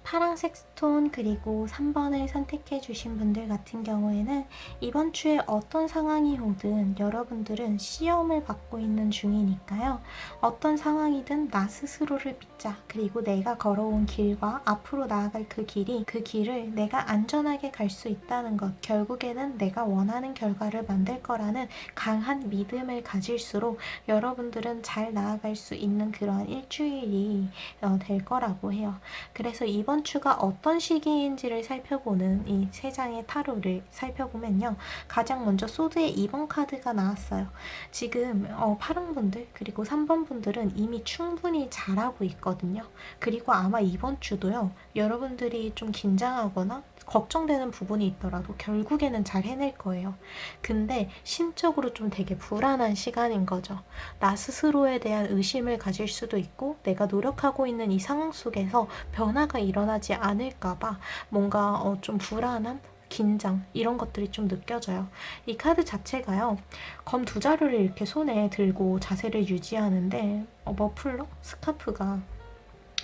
파랑색 스톤 그리고 3번을 선택해 주신 분들 같은 경우에는 이번 주에 어떤 상황이 오든 여러분들은 시험을 받고 있는 중이니까요. 어떤 상황이든 나 스스로를 믿자. 그리고 내가 걸어온 길과 앞으로 나아갈 그 길을 내가 안전하게 갈 수 있다는 것. 결국에는 내가 원하는 결과를 만들 거라는 강한 믿음을 가질수록 여러분들은 잘 나아갈 수 있는 그러한 일주일이 될 거라고 해요. 그래서 이번 주가 어떤 시기인지를 살펴보는 이 세 장의 타로를 살펴보면요. 가장 먼저 소드의 2번 카드가 나왔어요. 지금 파랑분들 그리고 3번 분들은 이미 충분히 잘하고 있거든요. 그리고 아마 이번 주도요. 여러분들이 좀 긴장하거나 걱정되는 부분이 있더라도 결국에는 잘 해낼 거예요. 근데 심적으로 좀 되게 불안한 시간인 거죠. 나 스스로에 대한 의심을 가질 수도 있고 내가 노력하고 있는 이 상황 속에서 변화가 일어나지 않을까봐 뭔가 좀 불안함? 긴장 이런 것들이 좀 느껴져요. 이 카드 자체가요. 검 두 자루를 이렇게 손에 들고 자세를 유지하는데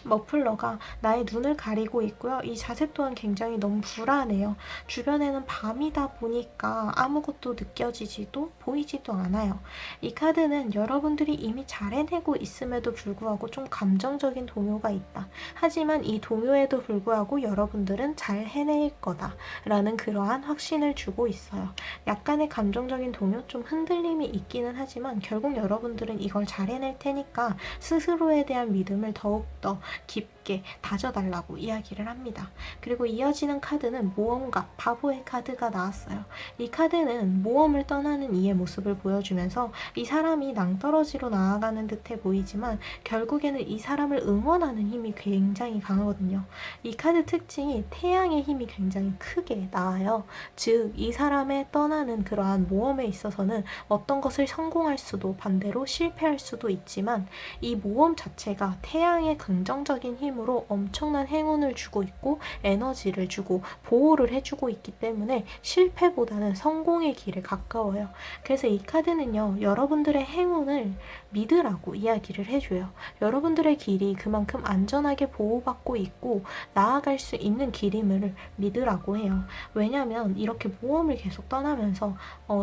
머플러가 나의 눈을 가리고 있고요. 이 자세 또한 굉장히 너무 불안해요. 주변에는 밤이다 보니까 아무것도 느껴지지도 보이지도 않아요. 이 카드는 여러분들이 이미 잘 해내고 있음에도 불구하고 좀 감정적인 동요가 있다. 하지만 이 동요에도 불구하고 여러분들은 잘 해낼 거다라는 그러한 확신을 주고 있어요. 약간의 감정적인 동요, 좀 흔들림이 있기는 하지만 결국 여러분들은 이걸 잘 해낼 테니까 스스로에 대한 믿음을 더욱더 깊게 있게 다져달라고 이야기를 합니다. 그리고 이어지는 카드는 모험가, 바보의 카드가 나왔어요. 이 카드는 모험을 떠나는 이의 모습을 보여주면서 이 사람이 낭떠러지로 나아가는 듯해 보이지만 결국에는 이 사람을 응원하는 힘이 굉장히 강하거든요. 이 카드 특징이 태양의 힘이 굉장히 크게 나와요. 즉, 이 사람의 떠나는 그러한 모험에 있어서는 어떤 것을 성공할 수도 반대로 실패할 수도 있지만 이 모험 자체가 태양의 긍정적인 힘으로 엄청난 행운을 주고 있고 에너지를 주고 보호를 해주고 있기 때문에 실패보다는 성공의 길에 가까워요. 그래서 이 카드는요, 여러분들의 행운을 믿으라고 이야기를 해줘요. 여러분들의 길이 그만큼 안전하게 보호받고 있고 나아갈 수 있는 길임을 믿으라고 해요. 왜냐면 이렇게 모험을 계속 떠나면서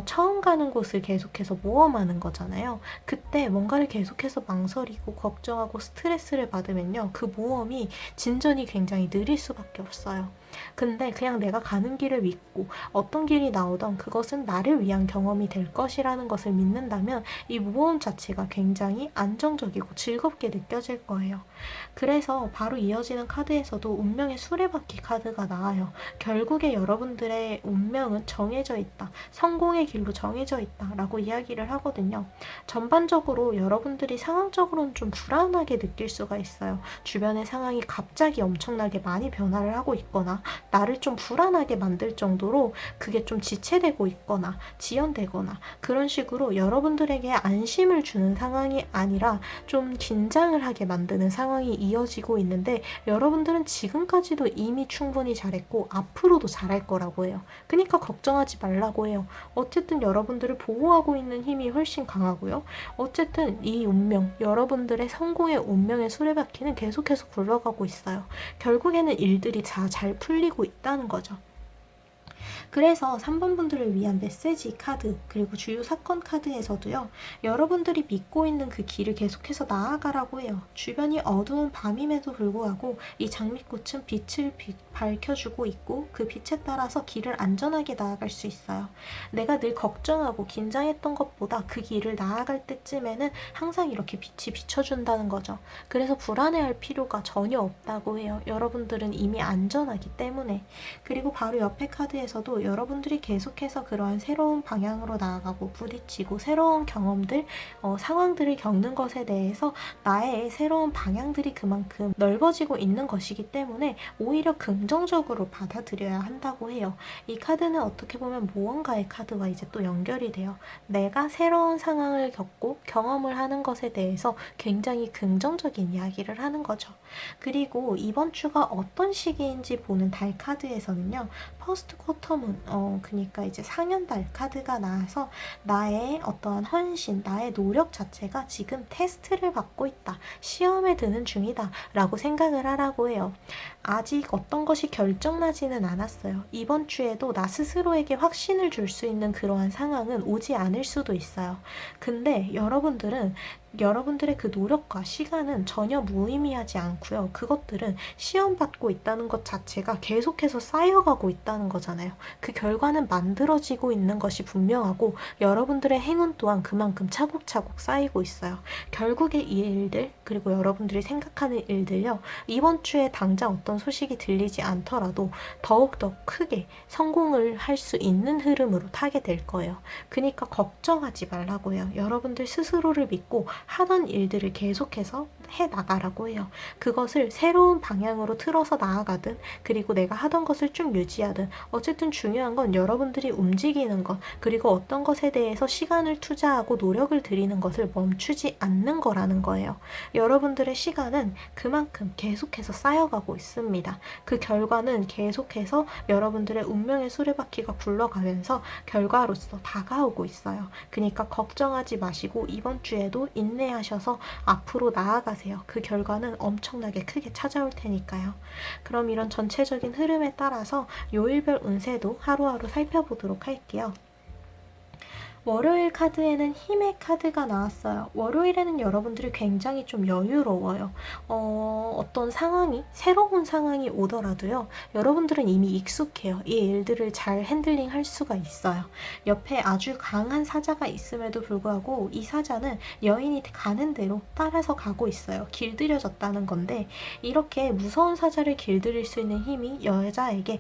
처음 가는 곳을 계속해서 모험하는 거잖아요. 그때 뭔가를 계속해서 망설이고 걱정하고 스트레스를 받으면요, 그 모험이 진전이 굉장히 느릴 수밖에 없어요. 근데 그냥 내가 가는 길을 믿고 어떤 길이 나오던 그것은 나를 위한 경험이 될 것이라는 것을 믿는다면 이 모험 자체가 굉장히 안정적이고 즐겁게 느껴질 거예요. 그래서 바로 이어지는 카드에서도 운명의 수레바퀴 카드가 나와요. 결국에 여러분들의 운명은 정해져 있다. 성공의 길로 정해져 있다. 라고 이야기를 하거든요. 전반적으로 여러분들이 상황적으로는 좀 불안하게 느낄 수가 있어요. 주변의 상황이 갑자기 엄청나게 많이 변화를 하고 있거나 나를 좀 불안하게 만들 정도로 그게 좀 지체되고 있거나 지연되거나 그런 식으로 여러분들에게 안심을 주는 상황이 아니라 좀 긴장을 하게 만드는 상황이 이어지고 있는데 여러분들은 지금까지도 이미 충분히 잘했고 앞으로도 잘할 거라고 해요. 그러니까 걱정하지 말라고 해요. 어쨌든 여러분들을 보호하고 있는 힘이 훨씬 강하고요. 어쨌든 이 운명, 여러분들의 성공의 운명의 수레바퀴는 계속해서 굴러가고 있어요. 결국에는 일들이 다 잘 풀리고 있다는 거죠. 그래서 3번 분들을 위한 메시지 카드 그리고 주요 사건 카드에서도요, 여러분들이 믿고 있는 그 길을 계속해서 나아가라고 해요. 주변이 어두운 밤임에도 불구하고 이 장미꽃은 빛을 밝혀주고 있고 그 빛에 따라서 길을 안전하게 나아갈 수 있어요. 내가 늘 걱정하고 긴장했던 것보다 그 길을 나아갈 때쯤에는 항상 이렇게 빛이 비춰준다는 거죠. 그래서 불안해할 필요가 전혀 없다고 해요. 여러분들은 이미 안전하기 때문에. 그리고 바로 옆에 카드에서도 여러분들이 계속해서 그러한 새로운 방향으로 나아가고 부딪히고 새로운 경험들, 상황들을 겪는 것에 대해서 나의 새로운 방향들이 그만큼 넓어지고 있는 것이기 때문에 오히려 긍정적으로 받아들여야 한다고 해요. 이 카드는 어떻게 보면 무언가의 카드와 이제 또 연결이 돼요. 내가 새로운 상황을 겪고 경험을 하는 것에 대해서 굉장히 긍정적인 이야기를 하는 거죠. 그리고 이번 주가 어떤 시기인지 보는 달 카드에서는요, 퍼스트 쿼터문, 그러니까 이제 상현달 카드가 나와서 나의 어떠한 헌신, 나의 노력 자체가 지금 테스트를 받고 있다. 시험에 드는 중이다. 라고 생각을 하라고 해요. 아직 어떤 것이 결정나지는 않았어요. 이번 주에도 나 스스로에게 확신을 줄 수 있는 그러한 상황은 오지 않을 수도 있어요. 근데 여러분들의 그 노력과 시간은 전혀 무의미하지 않고요. 그것들은 시험 받고 있다는 것 자체가 계속해서 쌓여가고 있다는 거잖아요. 그 결과는 만들어지고 있는 것이 분명하고 여러분들의 행운 또한 그만큼 차곡차곡 쌓이고 있어요. 결국에 이 일들, 그리고 여러분들이 생각하는 일들요, 이번 주에 당장 어떤 소식이 들리지 않더라도 더욱더 크게 성공을 할 수 있는 흐름으로 타게 될 거예요. 그러니까 걱정하지 말라고 해요. 여러분들 스스로를 믿고 하던 일들을 계속해서 해나가라고 해요. 그것을 새로운 방향으로 틀어서 나아가든 그리고 내가 하던 것을 쭉 유지하든 어쨌든 중요한 건 여러분들이 움직이는 것, 그리고 어떤 것에 대해서 시간을 투자하고 노력을 들이는 것을 멈추지 않는 거라는 거예요. 여러분들의 시간은 그만큼 계속해서 쌓여가고 있습니다. 그 결과는 계속해서 여러분들의 운명의 수레바퀴가 굴러가면서 결과로서 다가오고 있어요. 그러니까 걱정하지 마시고 이번 주에도 인내하셔서 앞으로 나아가세요. 그 결과는 엄청나게 크게 찾아올 테니까요. 그럼 이런 전체적인 흐름에 따라서 요일별 운세도 하루하루 살펴보도록 할게요. 월요일 카드에는 힘의 카드가 나왔어요. 월요일에는 여러분들이 굉장히 좀 여유로워요. 어떤 상황이, 새로운 상황이 오더라도요. 여러분들은 이미 익숙해요. 이 일들을 잘 핸들링 할 수가 있어요. 옆에 아주 강한 사자가 있음에도 불구하고 이 사자는 여인이 가는 대로 따라서 가고 있어요. 길들여졌다는 건데 이렇게 무서운 사자를 길들일 수 있는 힘이 여자에게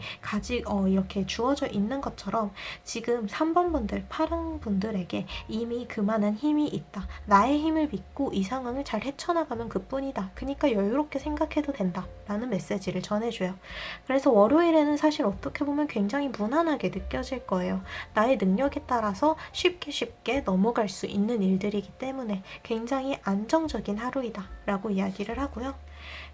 이렇게 주어져 있는 것처럼 지금 3번 분들, 파랑 분들에게 이미 그만한 힘이 있다. 나의 힘을 믿고 이 상황을 잘 헤쳐나가면 그뿐이다. 그러니까 여유롭게 생각해도 된다. 라는 메시지를 전해줘요. 그래서 월요일에는 사실 어떻게 보면 굉장히 무난하게 느껴질 거예요. 나의 능력에 따라서 쉽게 넘어갈 수 있는 일들이기 때문에 굉장히 안정적인 하루이다. 라고 이야기를 하고요.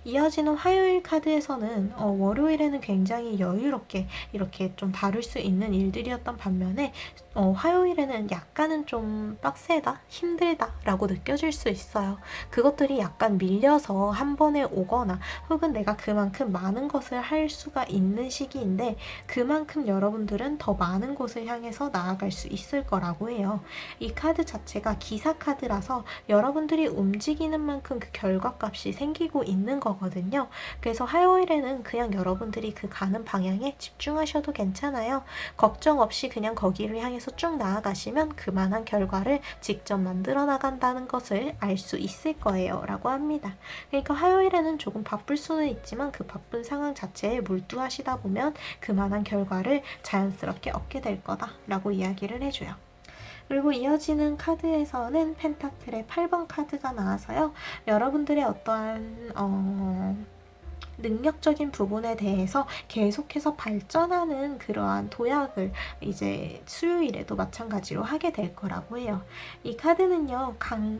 이어지는 화요일 카드에서는 월요일에는 굉장히 여유롭게 이렇게 좀 다룰 수 있는 일들이었던 반면에 화요일에는 약간은 좀 빡세다, 힘들다 라고 느껴질 수 있어요. 그것들이 약간 밀려서 한 번에 오거나 혹은 내가 그만큼 많은 것을 할 수가 있는 시기인데 그만큼 여러분들은 더 많은 곳을 향해서 나아갈 수 있을 거라고 해요. 이 카드 자체가 기사 카드라서 여러분들이 움직이는 만큼 그 결과값이 생기고 있는 거거든요. 그래서 화요일에는 그냥 여러분들이 그 가는 방향에 집중하셔도 괜찮아요. 걱정 없이 그냥 거기를 향해서 쭉 나아가시면 그만한 결과를 직접 만들어 나간다는 것을 알 수 있을 거예요. 라고 합니다. 그러니까 화요일에는 조금 바쁠 수는 있지만 그 바쁜 상황 자체에 몰두하시다 보면 그만한 결과를 자연스럽게 얻게 될 거다. 라고 이야기를 해줘요. 그리고 이어지는 카드에서는 펜타클의 8번 카드가 나와서요. 여러분들의 어떠한 능력적인 부분에 대해서 계속해서 발전하는 그러한 도약을 이제 수요일에도 마찬가지로 하게 될 거라고 해요. 이 카드는요,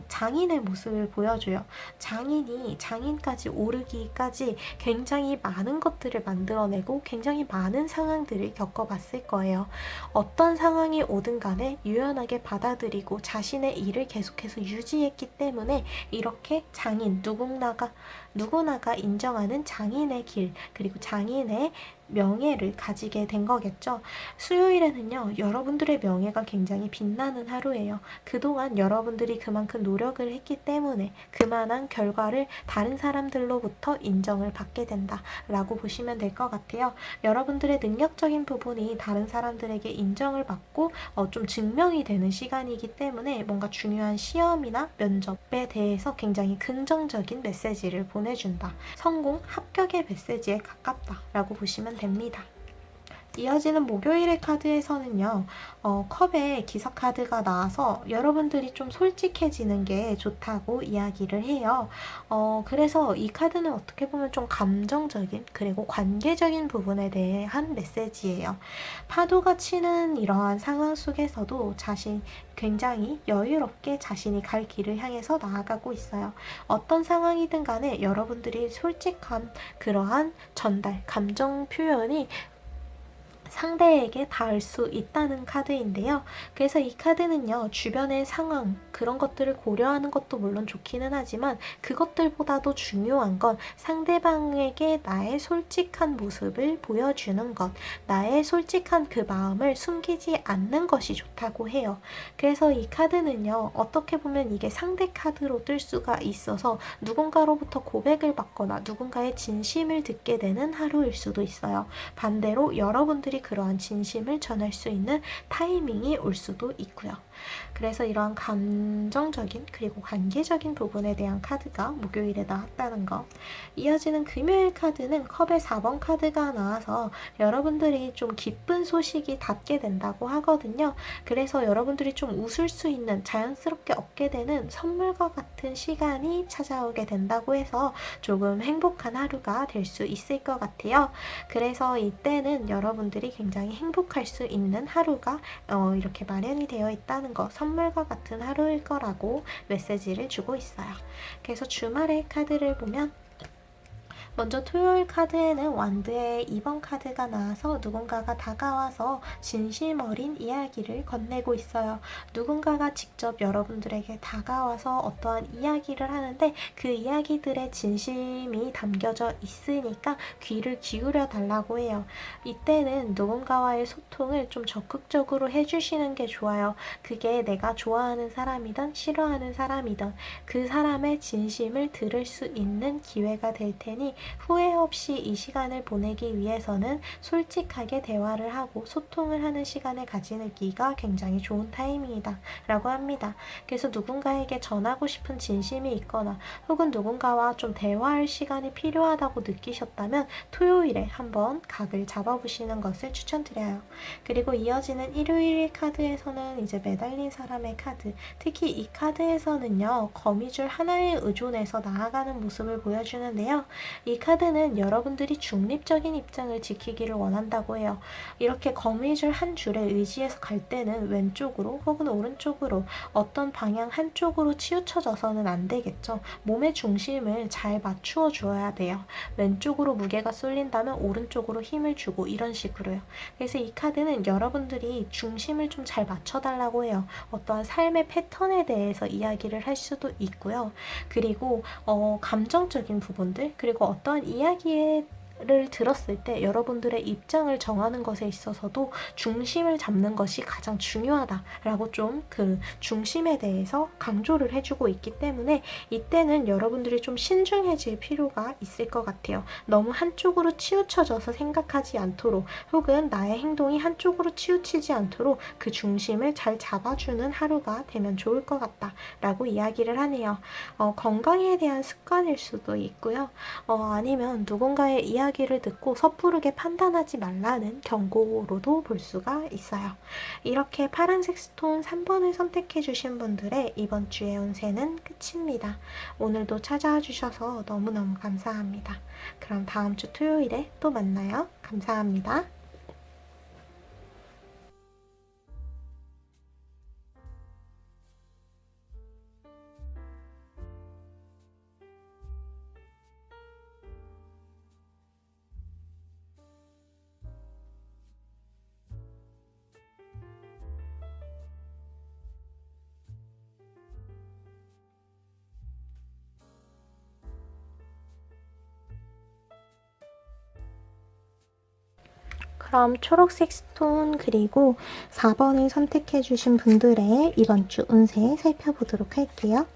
장인의 모습을 보여줘요. 장인이 장인까지 오르기까지 굉장히 많은 것들을 만들어내고 굉장히 많은 상황들을 겪어봤을 거예요. 어떤 상황이 오든 간에 유연하게 받아들이고 자신의 일을 계속해서 유지했기 때문에 이렇게 장인, 누구나가 인정하는 장인의 길, 그리고 장인의 명예를 가지게 된 거겠죠. 수요일에는요, 여러분들의 명예가 굉장히 빛나는 하루예요. 그동안 여러분들이 그만큼 노력을 했기 때문에 그만한 결과를 다른 사람들로부터 인정을 받게 된다 라고 보시면 될 것 같아요. 여러분들의 능력적인 부분이 다른 사람들에게 인정을 받고 좀 증명이 되는 시간이기 때문에 뭔가 중요한 시험이나 면접에 대해서 굉장히 긍정적인 메시지를 보내준다. 성공, 합격의 메시지에 가깝다 라고 보시면 됩니다. 이어지는 목요일의 카드에서는요, 컵에 기사 카드가 나와서 여러분들이 좀 솔직해지는 게 좋다고 이야기를 해요. 그래서 이 카드는 어떻게 보면 좀 감정적인 그리고 관계적인 부분에 대한 메시지예요. 파도가 치는 이러한 상황 속에서도 굉장히 여유롭게 자신이 갈 길을 향해서 나아가고 있어요. 어떤 상황이든 간에 여러분들이 솔직한 그러한 전달, 감정 표현이 상대에게 닿을 수 있다는 카드인데요. 그래서 이 카드는요, 주변의 상황, 그런 것들을 고려하는 것도 물론 좋기는 하지만 그것들보다도 중요한 건 상대방에게 나의 솔직한 모습을 보여주는 것, 나의 솔직한 그 마음을 숨기지 않는 것이 좋다고 해요. 그래서 이 카드는요, 어떻게 보면 이게 상대 카드로 뜰 수가 있어서 누군가로부터 고백을 받거나 누군가의 진심을 듣게 되는 하루일 수도 있어요. 반대로 여러분들이 그러한 진심을 전할 수 있는 타이밍이 올 수도 있고요. 그래서 이러한 감정적인 그리고 관계적인 부분에 대한 카드가 목요일에 나왔다는 거. 이어지는 금요일 카드는 컵의 4번 카드가 나와서 여러분들이 좀 기쁜 소식이 닿게 된다고 하거든요. 그래서 여러분들이 좀 웃을 수 있는, 자연스럽게 얻게 되는 선물과 같은 시간이 찾아오게 된다고 해서 조금 행복한 하루가 될 수 있을 것 같아요. 그래서 이때는 여러분들이 굉장히 행복할 수 있는 하루가 이렇게 마련이 되어 있다는 거, 선물과 같은 하루일 거라고 메시지를 주고 있어요. 그래서 주말의 카드를 보면 먼저 토요일 카드에는 완드의 2번 카드가 나와서 누군가가 다가와서 진심 어린 이야기를 건네고 있어요. 누군가가 직접 여러분들에게 다가와서 어떠한 이야기를 하는데 그 이야기들의 진심이 담겨져 있으니까 귀를 기울여 달라고 해요. 이때는 누군가와의 소통을 좀 적극적으로 해주시는 게 좋아요. 그게 내가 좋아하는 사람이든 싫어하는 사람이든 그 사람의 진심을 들을 수 있는 기회가 될 테니 후회 없이 이 시간을 보내기 위해서는 솔직하게 대화를 하고 소통을 하는 시간을 가지기가 굉장히 좋은 타이밍이다 라고 합니다. 그래서 누군가에게 전하고 싶은 진심이 있거나 혹은 누군가와 좀 대화할 시간이 필요하다고 느끼셨다면 토요일에 한번 각을 잡아보시는 것을 추천드려요. 그리고 이어지는 일요일 카드에서는 이제 매달린 사람의 카드, 특히 이 카드에서는요, 거미줄 하나에 의존해서 나아가는 모습을 보여주는데요. 이 카드는 여러분들이 중립적인 입장을 지키기를 원한다고 해요. 이렇게 거미줄 한 줄에 의지해서 갈 때는 왼쪽으로 혹은 오른쪽으로 어떤 방향 한쪽으로 치우쳐져서는 안 되겠죠. 몸의 중심을 잘 맞추어 주어야 돼요. 왼쪽으로 무게가 쏠린다면 오른쪽으로 힘을 주고 이런 식으로요. 그래서 이 카드는 여러분들이 중심을 좀 잘 맞춰달라고 해요. 어떠한 삶의 패턴에 대해서 이야기를 할 수도 있고요. 그리고 감정적인 부분들, 그리고 어떠한 이야기에 를 들었을 때 여러분들의 입장을 정하는 것에 있어서도 중심을 잡는 것이 가장 중요하다라고 좀 그 중심에 대해서 강조를 해주고 있기 때문에 이때는 여러분들이 좀 신중해질 필요가 있을 것 같아요. 너무 한쪽으로 치우쳐져서 생각하지 않도록 혹은 나의 행동이 한쪽으로 치우치지 않도록 그 중심을 잘 잡아주는 하루가 되면 좋을 것 같다라고 이야기를 하네요. 건강에 대한 습관일 수도 있고요. 아니면 누군가의 이야기를 듣고 섣부르게 판단하지 말라는 경고로도 볼 수가 있어요. 이렇게 파란색 스톤 3번을 선택해 주신 분들의 이번 주의 운세는 끝입니다. 오늘도 찾아와 주셔서 너무너무 감사합니다. 그럼 다음 주 토요일에 또 만나요. 감사합니다. 그럼 초록색 스톤 그리고 4번을 선택해 주신 분들의 이번 주 운세 살펴보도록 할게요.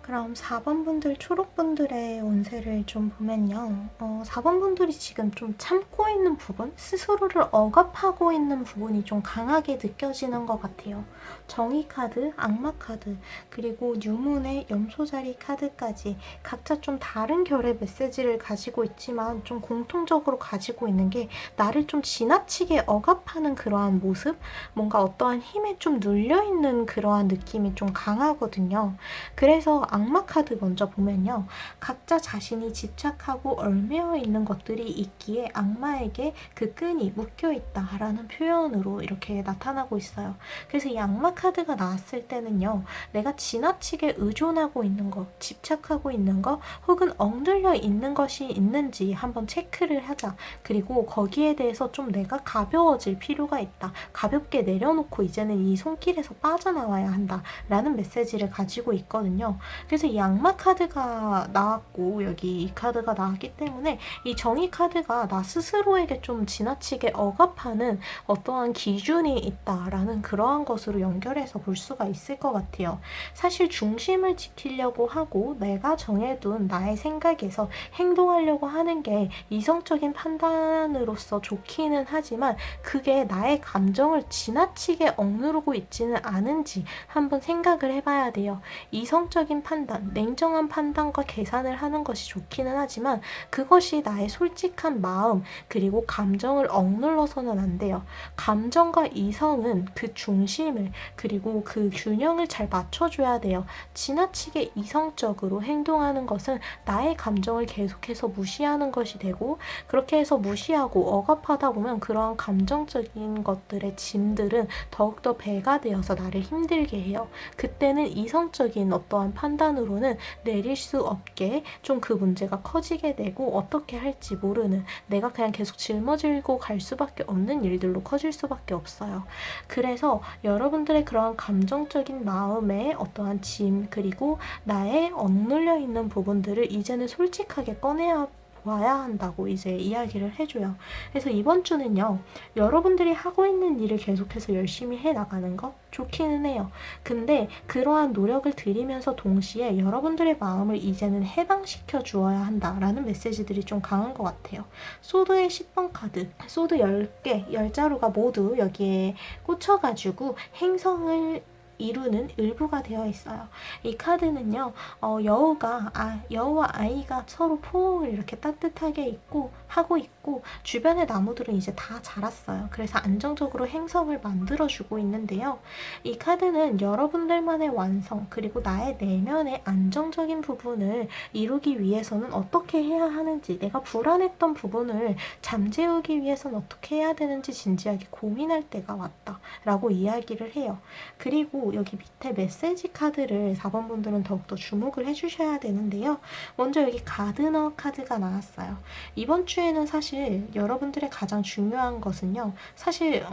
그럼 4번 분들, 초록 분들의 운세를 좀 보면요. 4번 분들이 지금 좀 참고 있는 부분, 스스로를 억압하고 있는 부분이 좀 강하게 느껴지는 것 같아요. 정의 카드, 악마 카드, 그리고 뉴문의 염소자리 카드까지 각자 좀 다른 결의 메시지를 가지고 있지만 좀 공통적으로 가지고 있는 게 나를 좀 지나치게 억압하는 그러한 모습, 뭔가 어떠한 힘에 좀 눌려있는 그러한 느낌이 좀 강하거든요. 그래서 악마 카드 먼저 보면요. 각자 자신이 집착하고 얽매여 있는 것들이 있기에 악마에게 그 끈이 묶여 있다라는 표현으로 이렇게 나타나고 있어요. 그래서 이 악마 카드가 나왔을 때는요. 내가 지나치게 의존하고 있는 것, 집착하고 있는 것, 혹은 엉들려 있는 것이 있는지 한번 체크를 하자. 그리고 거기에 대해서 좀 내가 가벼워질 필요가 있다. 가볍게 내려놓고 이제는 이 손길에서 빠져나와야 한다. 라는 메시지를 가지고 있거든요. 그래서 이 악마 카드가 나왔고 여기 이 카드가 나왔기 때문에 이 정의 카드가 나 스스로에게 좀 지나치게 억압하는 어떠한 기준이 있다라는 그러한 것으로 연결해서 볼 수가 있을 것 같아요. 사실 중심을 지키려고 하고 내가 정해둔 나의 생각에서 행동하려고 하는 게 이성적인 판단으로서 좋기는 하지만 그게 나의 감정을 지나치게 억누르고 있지는 않은지 한번 생각을 해봐야 돼요. 이성적인 판단 판단, 냉정한 판단과 계산을 하는 것이 좋기는 하지만 그것이 나의 솔직한 마음 그리고 감정을 억눌러서는 안 돼요. 감정과 이성은 그 중심을 그리고 그 균형을 잘 맞춰줘야 돼요. 지나치게 이성적으로 행동하는 것은 나의 감정을 계속해서 무시하는 것이 되고 그렇게 해서 무시하고 억압하다 보면 그러한 감정적인 것들의 짐들은 더욱더 배가 되어서 나를 힘들게 해요. 그때는 이성적인 어떠한 판단으로는 내릴 수 없게 좀 그 문제가 커지게 되고 어떻게 할지 모르는 내가 그냥 계속 짊어지고 갈 수밖에 없는 일들로 커질 수밖에 없어요. 그래서 여러분들의 그러한 감정적인 마음의 어떠한 짐 그리고 나의 억눌려 있는 부분들을 이제는 솔직하게 꺼내야 와야 한다고 이제 이야기를 해줘요. 그래서 이번 주는요, 여러분들이 하고 있는 일을 계속해서 열심히 해 나가는 거 좋기는 해요. 근데 그러한 노력을 들이면서 동시에 여러분들의 마음을 이제는 해방시켜 주어야 한다라는 메시지들이 좀 강한 것 같아요. 소드의 10번 카드, 소드 10개, 10자루가 모두 여기에 꽂혀가지고 행성을 이루는 일부가 되어 있어요. 이 카드는요, 여우와 아이가 서로 포옹을 이렇게 따뜻하게 하고 있고, 주변의 나무들은 이제 다 자랐어요. 그래서 안정적으로 행성을 만들어주고 있는데요. 이 카드는 여러분들만의 완성, 그리고 나의 내면의 안정적인 부분을 이루기 위해서는 어떻게 해야 하는지, 내가 불안했던 부분을 잠재우기 위해서는 어떻게 해야 되는지 진지하게 고민할 때가 왔다. 라고 이야기를 해요. 그리고 여기 밑에 메시지 카드를 4번 분들은 더욱더 주목을 해주셔야 되는데요. 먼저 여기 가드너 카드가 나왔어요. 이번 주에는 사실 여러분들의 가장 중요한 것은요. 사실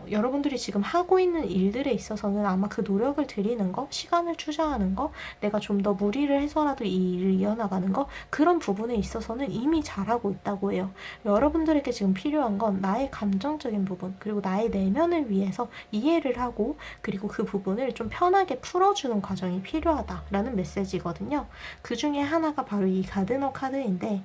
여러분들이 지금 하고 있는 일들에 있어서는 아마 그 노력을 들이는 거, 시간을 투자하는 거, 내가 좀 더 무리를 해서라도 이 일을 이어나가는 거 그런 부분에 있어서는 이미 잘하고 있다고 해요. 여러분들에게 지금 필요한 건 나의 감정적인 부분 그리고 나의 내면을 위해서 이해를 하고 그리고 그 부분을 좀 편하게 풀어주는 과정이 필요하다라는 메시지거든요. 그 중에 하나가 바로 이 가드너 카드인데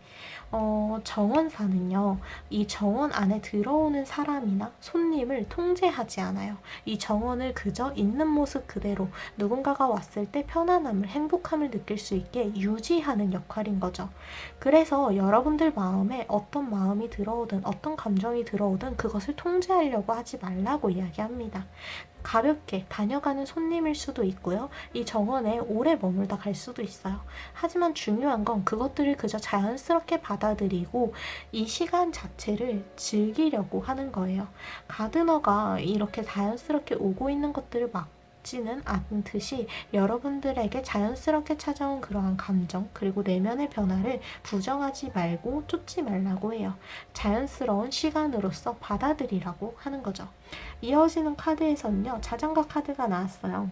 정원사는요, 이 정원 안에 들어오는 사람이나 손님을 통제하지 않아요. 이 정원을 그저 있는 모습 그대로 누군가가 왔을 때 편안함을, 행복함을 느낄 수 있게 유지하는 역할인 거죠. 그래서 여러분들 마음에 어떤 마음이 들어오든 어떤 감정이 들어오든 그것을 통제하려고 하지 말라고 이야기합니다. 가볍게 다녀가는 손님일 수도 있고요. 이 정원에 오래 머물다 갈 수도 있어요. 하지만 중요한 건 그것들을 그저 자연스럽게 받아들이고 이 시간 자체를 즐기려고 하는 거예요. 가드너가 이렇게 자연스럽게 오고 있는 것들을 막지는 않듯이 여러분들에게 자연스럽게 찾아온 그러한 감정 그리고 내면의 변화를 부정하지 말고 쫓지 말라고 해요. 자연스러운 시간으로서 받아들이라고 하는 거죠. 이어지는 카드에서는요, 자장가 카드가 나왔어요.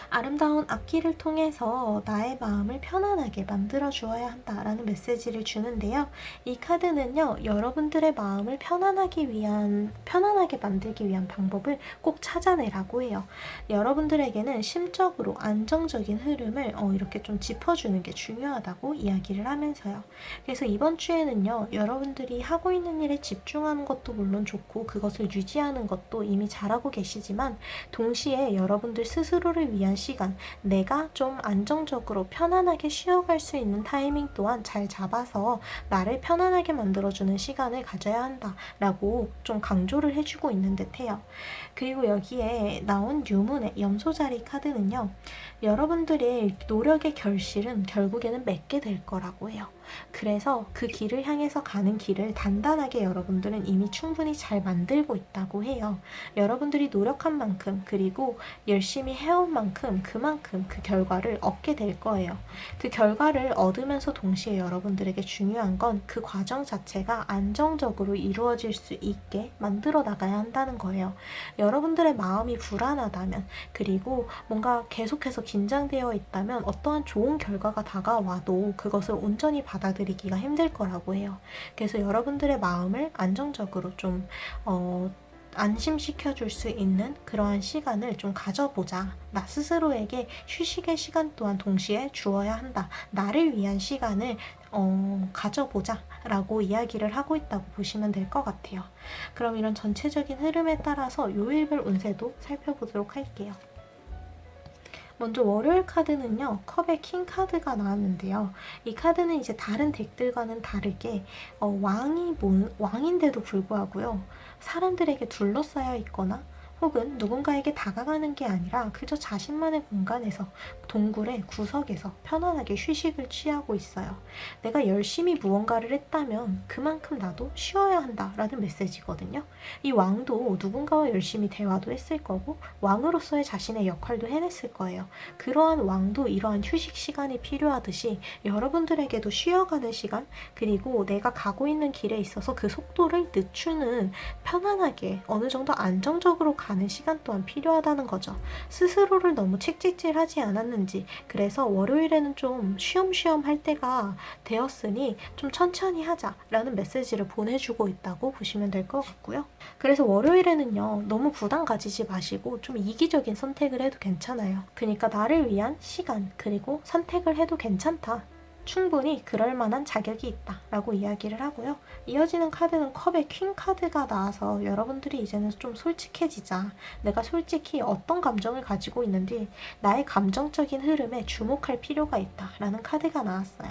아름다운 악기를 통해서 나의 마음을 편안하게 만들어 주어야 한다라는 메시지를 주는데요. 이 카드는요, 여러분들의 마음을 편안하게 만들기 위한 방법을 꼭 찾아내라고 해요. 여러분들에게는 심적으로 안정적인 흐름을 이렇게 좀 짚어주는 게 중요하다고 이야기를 하면서요. 그래서 이번 주에는요, 여러분들이 하고 있는 일에 집중하는 것도 물론 좋고 그것을 유지하는 것도 이미 잘하고 계시지만 동시에 여러분들 스스로를 위한 시간, 내가 좀 안정적으로 편안하게 쉬어갈 수 있는 타이밍 또한 잘 잡아서 나를 편안하게 만들어주는 시간을 가져야 한다라고 좀 강조를 해주고 있는 듯해요. 그리고 여기에 나온 유문의 염소자리 카드는요, 여러분들의 노력의 결실은 결국에는 맺게 될 거라고 해요. 그래서 그 길을 향해서 가는 길을 단단하게 여러분들은 이미 충분히 잘 만들고 있다고 해요. 여러분들이 노력한 만큼 그리고 열심히 해온 만큼 그만큼 그 결과를 얻게 될 거예요. 그 결과를 얻으면서 동시에 여러분들에게 중요한 건 그 과정 자체가 안정적으로 이루어질 수 있게 만들어 나가야 한다는 거예요. 여러분들의 마음이 불안하다면 그리고 뭔가 계속해서 긴장되어 있다면 어떠한 좋은 결과가 다가와도 그것을 온전히 받아들이기가 힘들 거라고 해요. 그래서 여러분들의 마음을 안정적으로 좀 안심시켜 줄 수 있는 그러한 시간을 좀 가져보자. 나 스스로에게 휴식의 시간 또한 동시에 주어야 한다. 나를 위한 시간을 가져보자 라고 이야기를 하고 있다고 보시면 될 것 같아요. 그럼 이런 전체적인 흐름에 따라서 요일별 운세도 살펴보도록 할게요. 먼저 월요일 카드는요, 컵의 킹 카드가 나왔는데요. 이 카드는 이제 다른 덱들과는 다르게 왕인데도 불구하고요, 사람들에게 둘러싸여 있거나 혹은 누군가에게 다가가는 게 아니라 그저 자신만의 공간에서, 동굴의 구석에서 편안하게 휴식을 취하고 있어요. 내가 열심히 무언가를 했다면 그만큼 나도 쉬어야 한다라는 메시지거든요. 이 왕도 누군가와 열심히 대화도 했을 거고 왕으로서의 자신의 역할도 해냈을 거예요. 그러한 왕도 이러한 휴식 시간이 필요하듯이 여러분들에게도 쉬어가는 시간, 그리고 내가 가고 있는 길에 있어서 그 속도를 늦추는, 편안하게 어느 정도 안정적으로 가는 시간 또한 필요하다는 거죠. 스스로를 너무 책찍질하지 않았는지, 그래서 월요일에는 좀 쉬엄쉬엄 할 때가 되었으니 좀 천천히 하자라는 메시지를 보내주고 있다고 보시면 될 것 같고요. 그래서 월요일에는요, 너무 부담 가지지 마시고 좀 이기적인 선택을 해도 괜찮아요. 그러니까 나를 위한 시간, 그리고 선택을 해도 괜찮다, 충분히 그럴 만한 자격이 있다 라고 이야기를 하고요. 이어지는 카드는 컵의 퀸 카드가 나와서 여러분들이 이제는 좀 솔직해지자, 내가 솔직히 어떤 감정을 가지고 있는지 나의 감정적인 흐름에 주목할 필요가 있다 라는 카드가 나왔어요.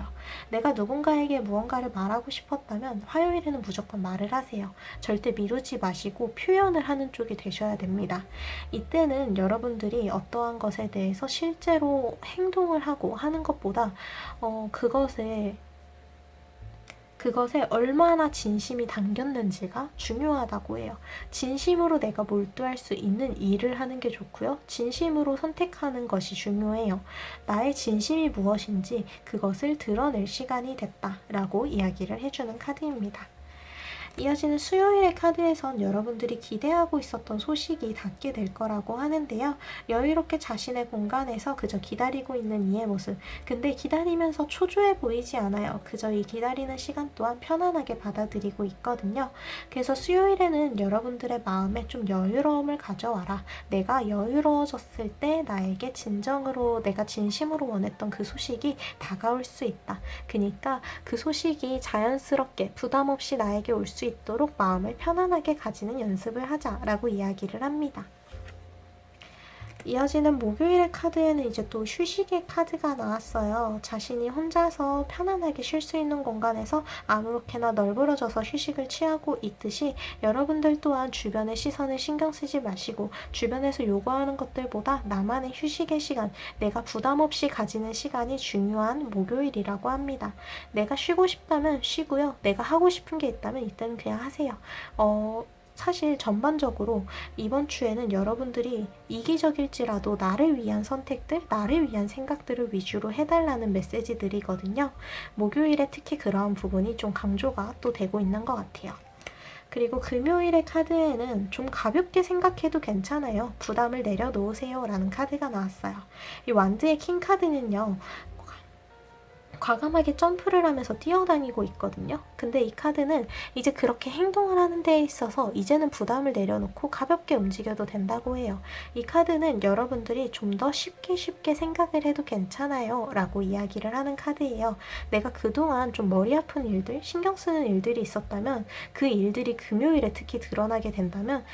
내가 누군가에게 무언가를 말하고 싶었다면 화요일에는 무조건 말을 하세요. 절대 미루지 마시고 표현을 하는 쪽이 되셔야 됩니다. 이때는 여러분들이 어떠한 것에 대해서 실제로 행동을 하고 하는 것보다 그것에 얼마나 진심이 담겼는지가 중요하다고 해요. 진심으로 내가 몰두할 수 있는 일을 하는 게 좋고요. 진심으로 선택하는 것이 중요해요. 나의 진심이 무엇인지 그것을 드러낼 시간이 됐다라고 이야기를 해주는 카드입니다. 이어지는 수요일의 카드에선 여러분들이 기대하고 있었던 소식이 닿게 될 거라고 하는데요. 여유롭게 자신의 공간에서 그저 기다리고 있는 이의 모습. 근데 기다리면서 초조해 보이지 않아요. 그저 이 기다리는 시간 또한 편안하게 받아들이고 있거든요. 그래서 수요일에는 여러분들의 마음에 좀 여유로움을 가져와라. 내가 여유로워졌을 때 나에게 진정으로, 내가 진심으로 원했던 그 소식이 다가올 수 있다. 그러니까 그 소식이 자연스럽게 부담 없이 나에게 올 수 있도록 마음을 편안하게 가지는 연습을 하자라고 이야기를 합니다. 이어지는 목요일의 카드에는 이제 또 휴식의 카드가 나왔어요. 자신이 혼자서 편안하게 쉴 수 있는 공간에서 아무렇게나 널브러져서 휴식을 취하고 있듯이 여러분들 또한 주변의 시선을 신경 쓰지 마시고 주변에서 요구하는 것들보다 나만의 휴식의 시간, 내가 부담 없이 가지는 시간이 중요한 목요일이라고 합니다. 내가 쉬고 싶다면 쉬고요. 내가 하고 싶은 게 있다면 이때는 그냥 하세요. 사실 전반적으로 이번 주에는 여러분들이 이기적일지라도 나를 위한 선택들, 나를 위한 생각들을 위주로 해달라는 메시지들이거든요. 목요일에 특히 그러한 부분이 좀 강조가 또 되고 있는 것 같아요. 그리고 금요일의 카드에는 좀 가볍게 생각해도 괜찮아요. 부담을 내려놓으세요 라는 카드가 나왔어요. 이 완드의 킹 카드는요, 과감하게 점프를 하면서 뛰어다니고 있거든요. 근데 이 카드는 이제 그렇게 행동을 하는 데에 있어서 이제는 부담을 내려놓고 가볍게 움직여도 된다고 해요. 이 카드는 여러분들이 좀 더 쉽게 생각을 해도 괜찮아요 라고 이야기를 하는 카드예요. 내가 그동안 좀 머리 아픈 일들, 신경 쓰는 일들이 있었다면 그 일들이 금요일에 특히 드러나게 된다면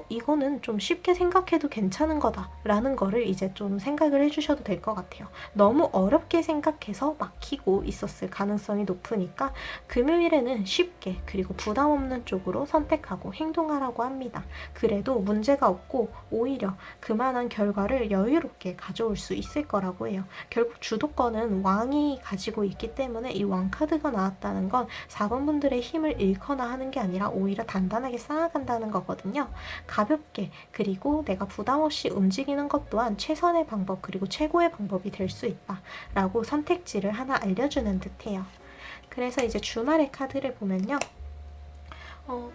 이거는 좀 쉽게 생각해도 괜찮은 거다 라는 거를 이제 좀 생각을 해주셔도 될 것 같아요. 너무 어렵게 생각해서 막히고 있었을 가능성이 높으니까 금요일에는 쉽게, 그리고 부담 없는 쪽으로 선택하고 행동하라고 합니다. 그래도 문제가 없고 오히려 그만한 결과를 여유롭게 가져올 수 있을 거라고 해요. 결국 주도권은 왕이 가지고 있기 때문에 이 왕 카드가 나왔다는 건 4번 분들의 힘을 잃거나 하는 게 아니라 오히려 단단하게 쌓아간다는 거거든요. 가볍게, 그리고 내가 부담 없이 움직이는 것 또한 최선의 방법, 그리고 최고의 방법이 될 수 있다 라고 선택지를 하나 알려주는 듯해요. 그래서 이제 주말의 카드를 보면요,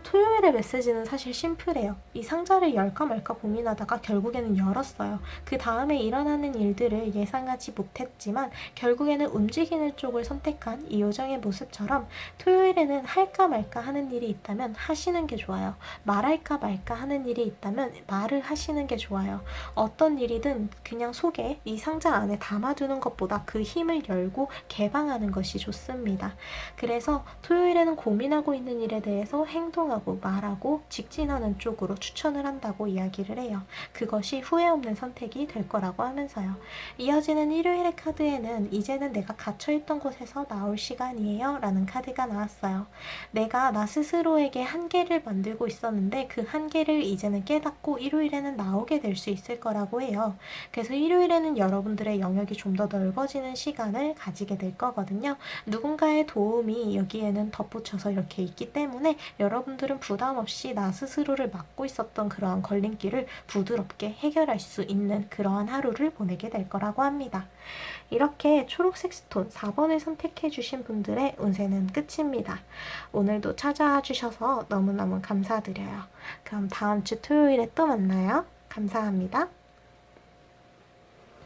토요일의 메시지는 사실 심플해요. 이 상자를 열까 말까 고민하다가 결국에는 열었어요. 그 다음에 일어나는 일들을 예상하지 못했지만 결국에는 움직이는 쪽을 선택한 이 요정의 모습처럼 토요일에는 할까 말까 하는 일이 있다면 하시는 게 좋아요. 말할까 말까 하는 일이 있다면 말을 하시는 게 좋아요. 어떤 일이든 그냥 속에 이 상자 안에 담아두는 것보다 그 힘을 열고 개방하는 것이 좋습니다. 그래서 토요일에는 고민하고 있는 일에 대해서 행동하고 말하고 직진하는 쪽으로 추천을 한다고 이야기를 해요. 그것이 후회 없는 선택이 될 거라고 하면서요. 이어지는 일요일의 카드에는 이제는 내가 갇혀있던 곳에서 나올 시간이에요 라는 카드가 나왔어요. 내가 나 스스로에게 한계를 만들고 있었는데 그 한계를 이제는 깨닫고 일요일에는 나오게 될 수 있을 거라고 해요. 그래서 일요일에는 여러분들의 영역이 좀 더 넓어지는 시간을 가지게 될 거거든요. 누군가의 도움이 여기에는 덧붙여서 이렇게 있기 때문에 여러분들은 부담 없이 나 스스로를 막고 있었던 그러한 걸림길을 부드럽게 해결할 수 있는 그러한 하루를 보내게 될 거라고 합니다. 이렇게 초록색 스톤 4번을 선택해 주신 분들의 운세는 끝입니다. 오늘도 찾아와 주셔서 너무너무 감사드려요. 그럼 다음 주 토요일에 또 만나요. 감사합니다.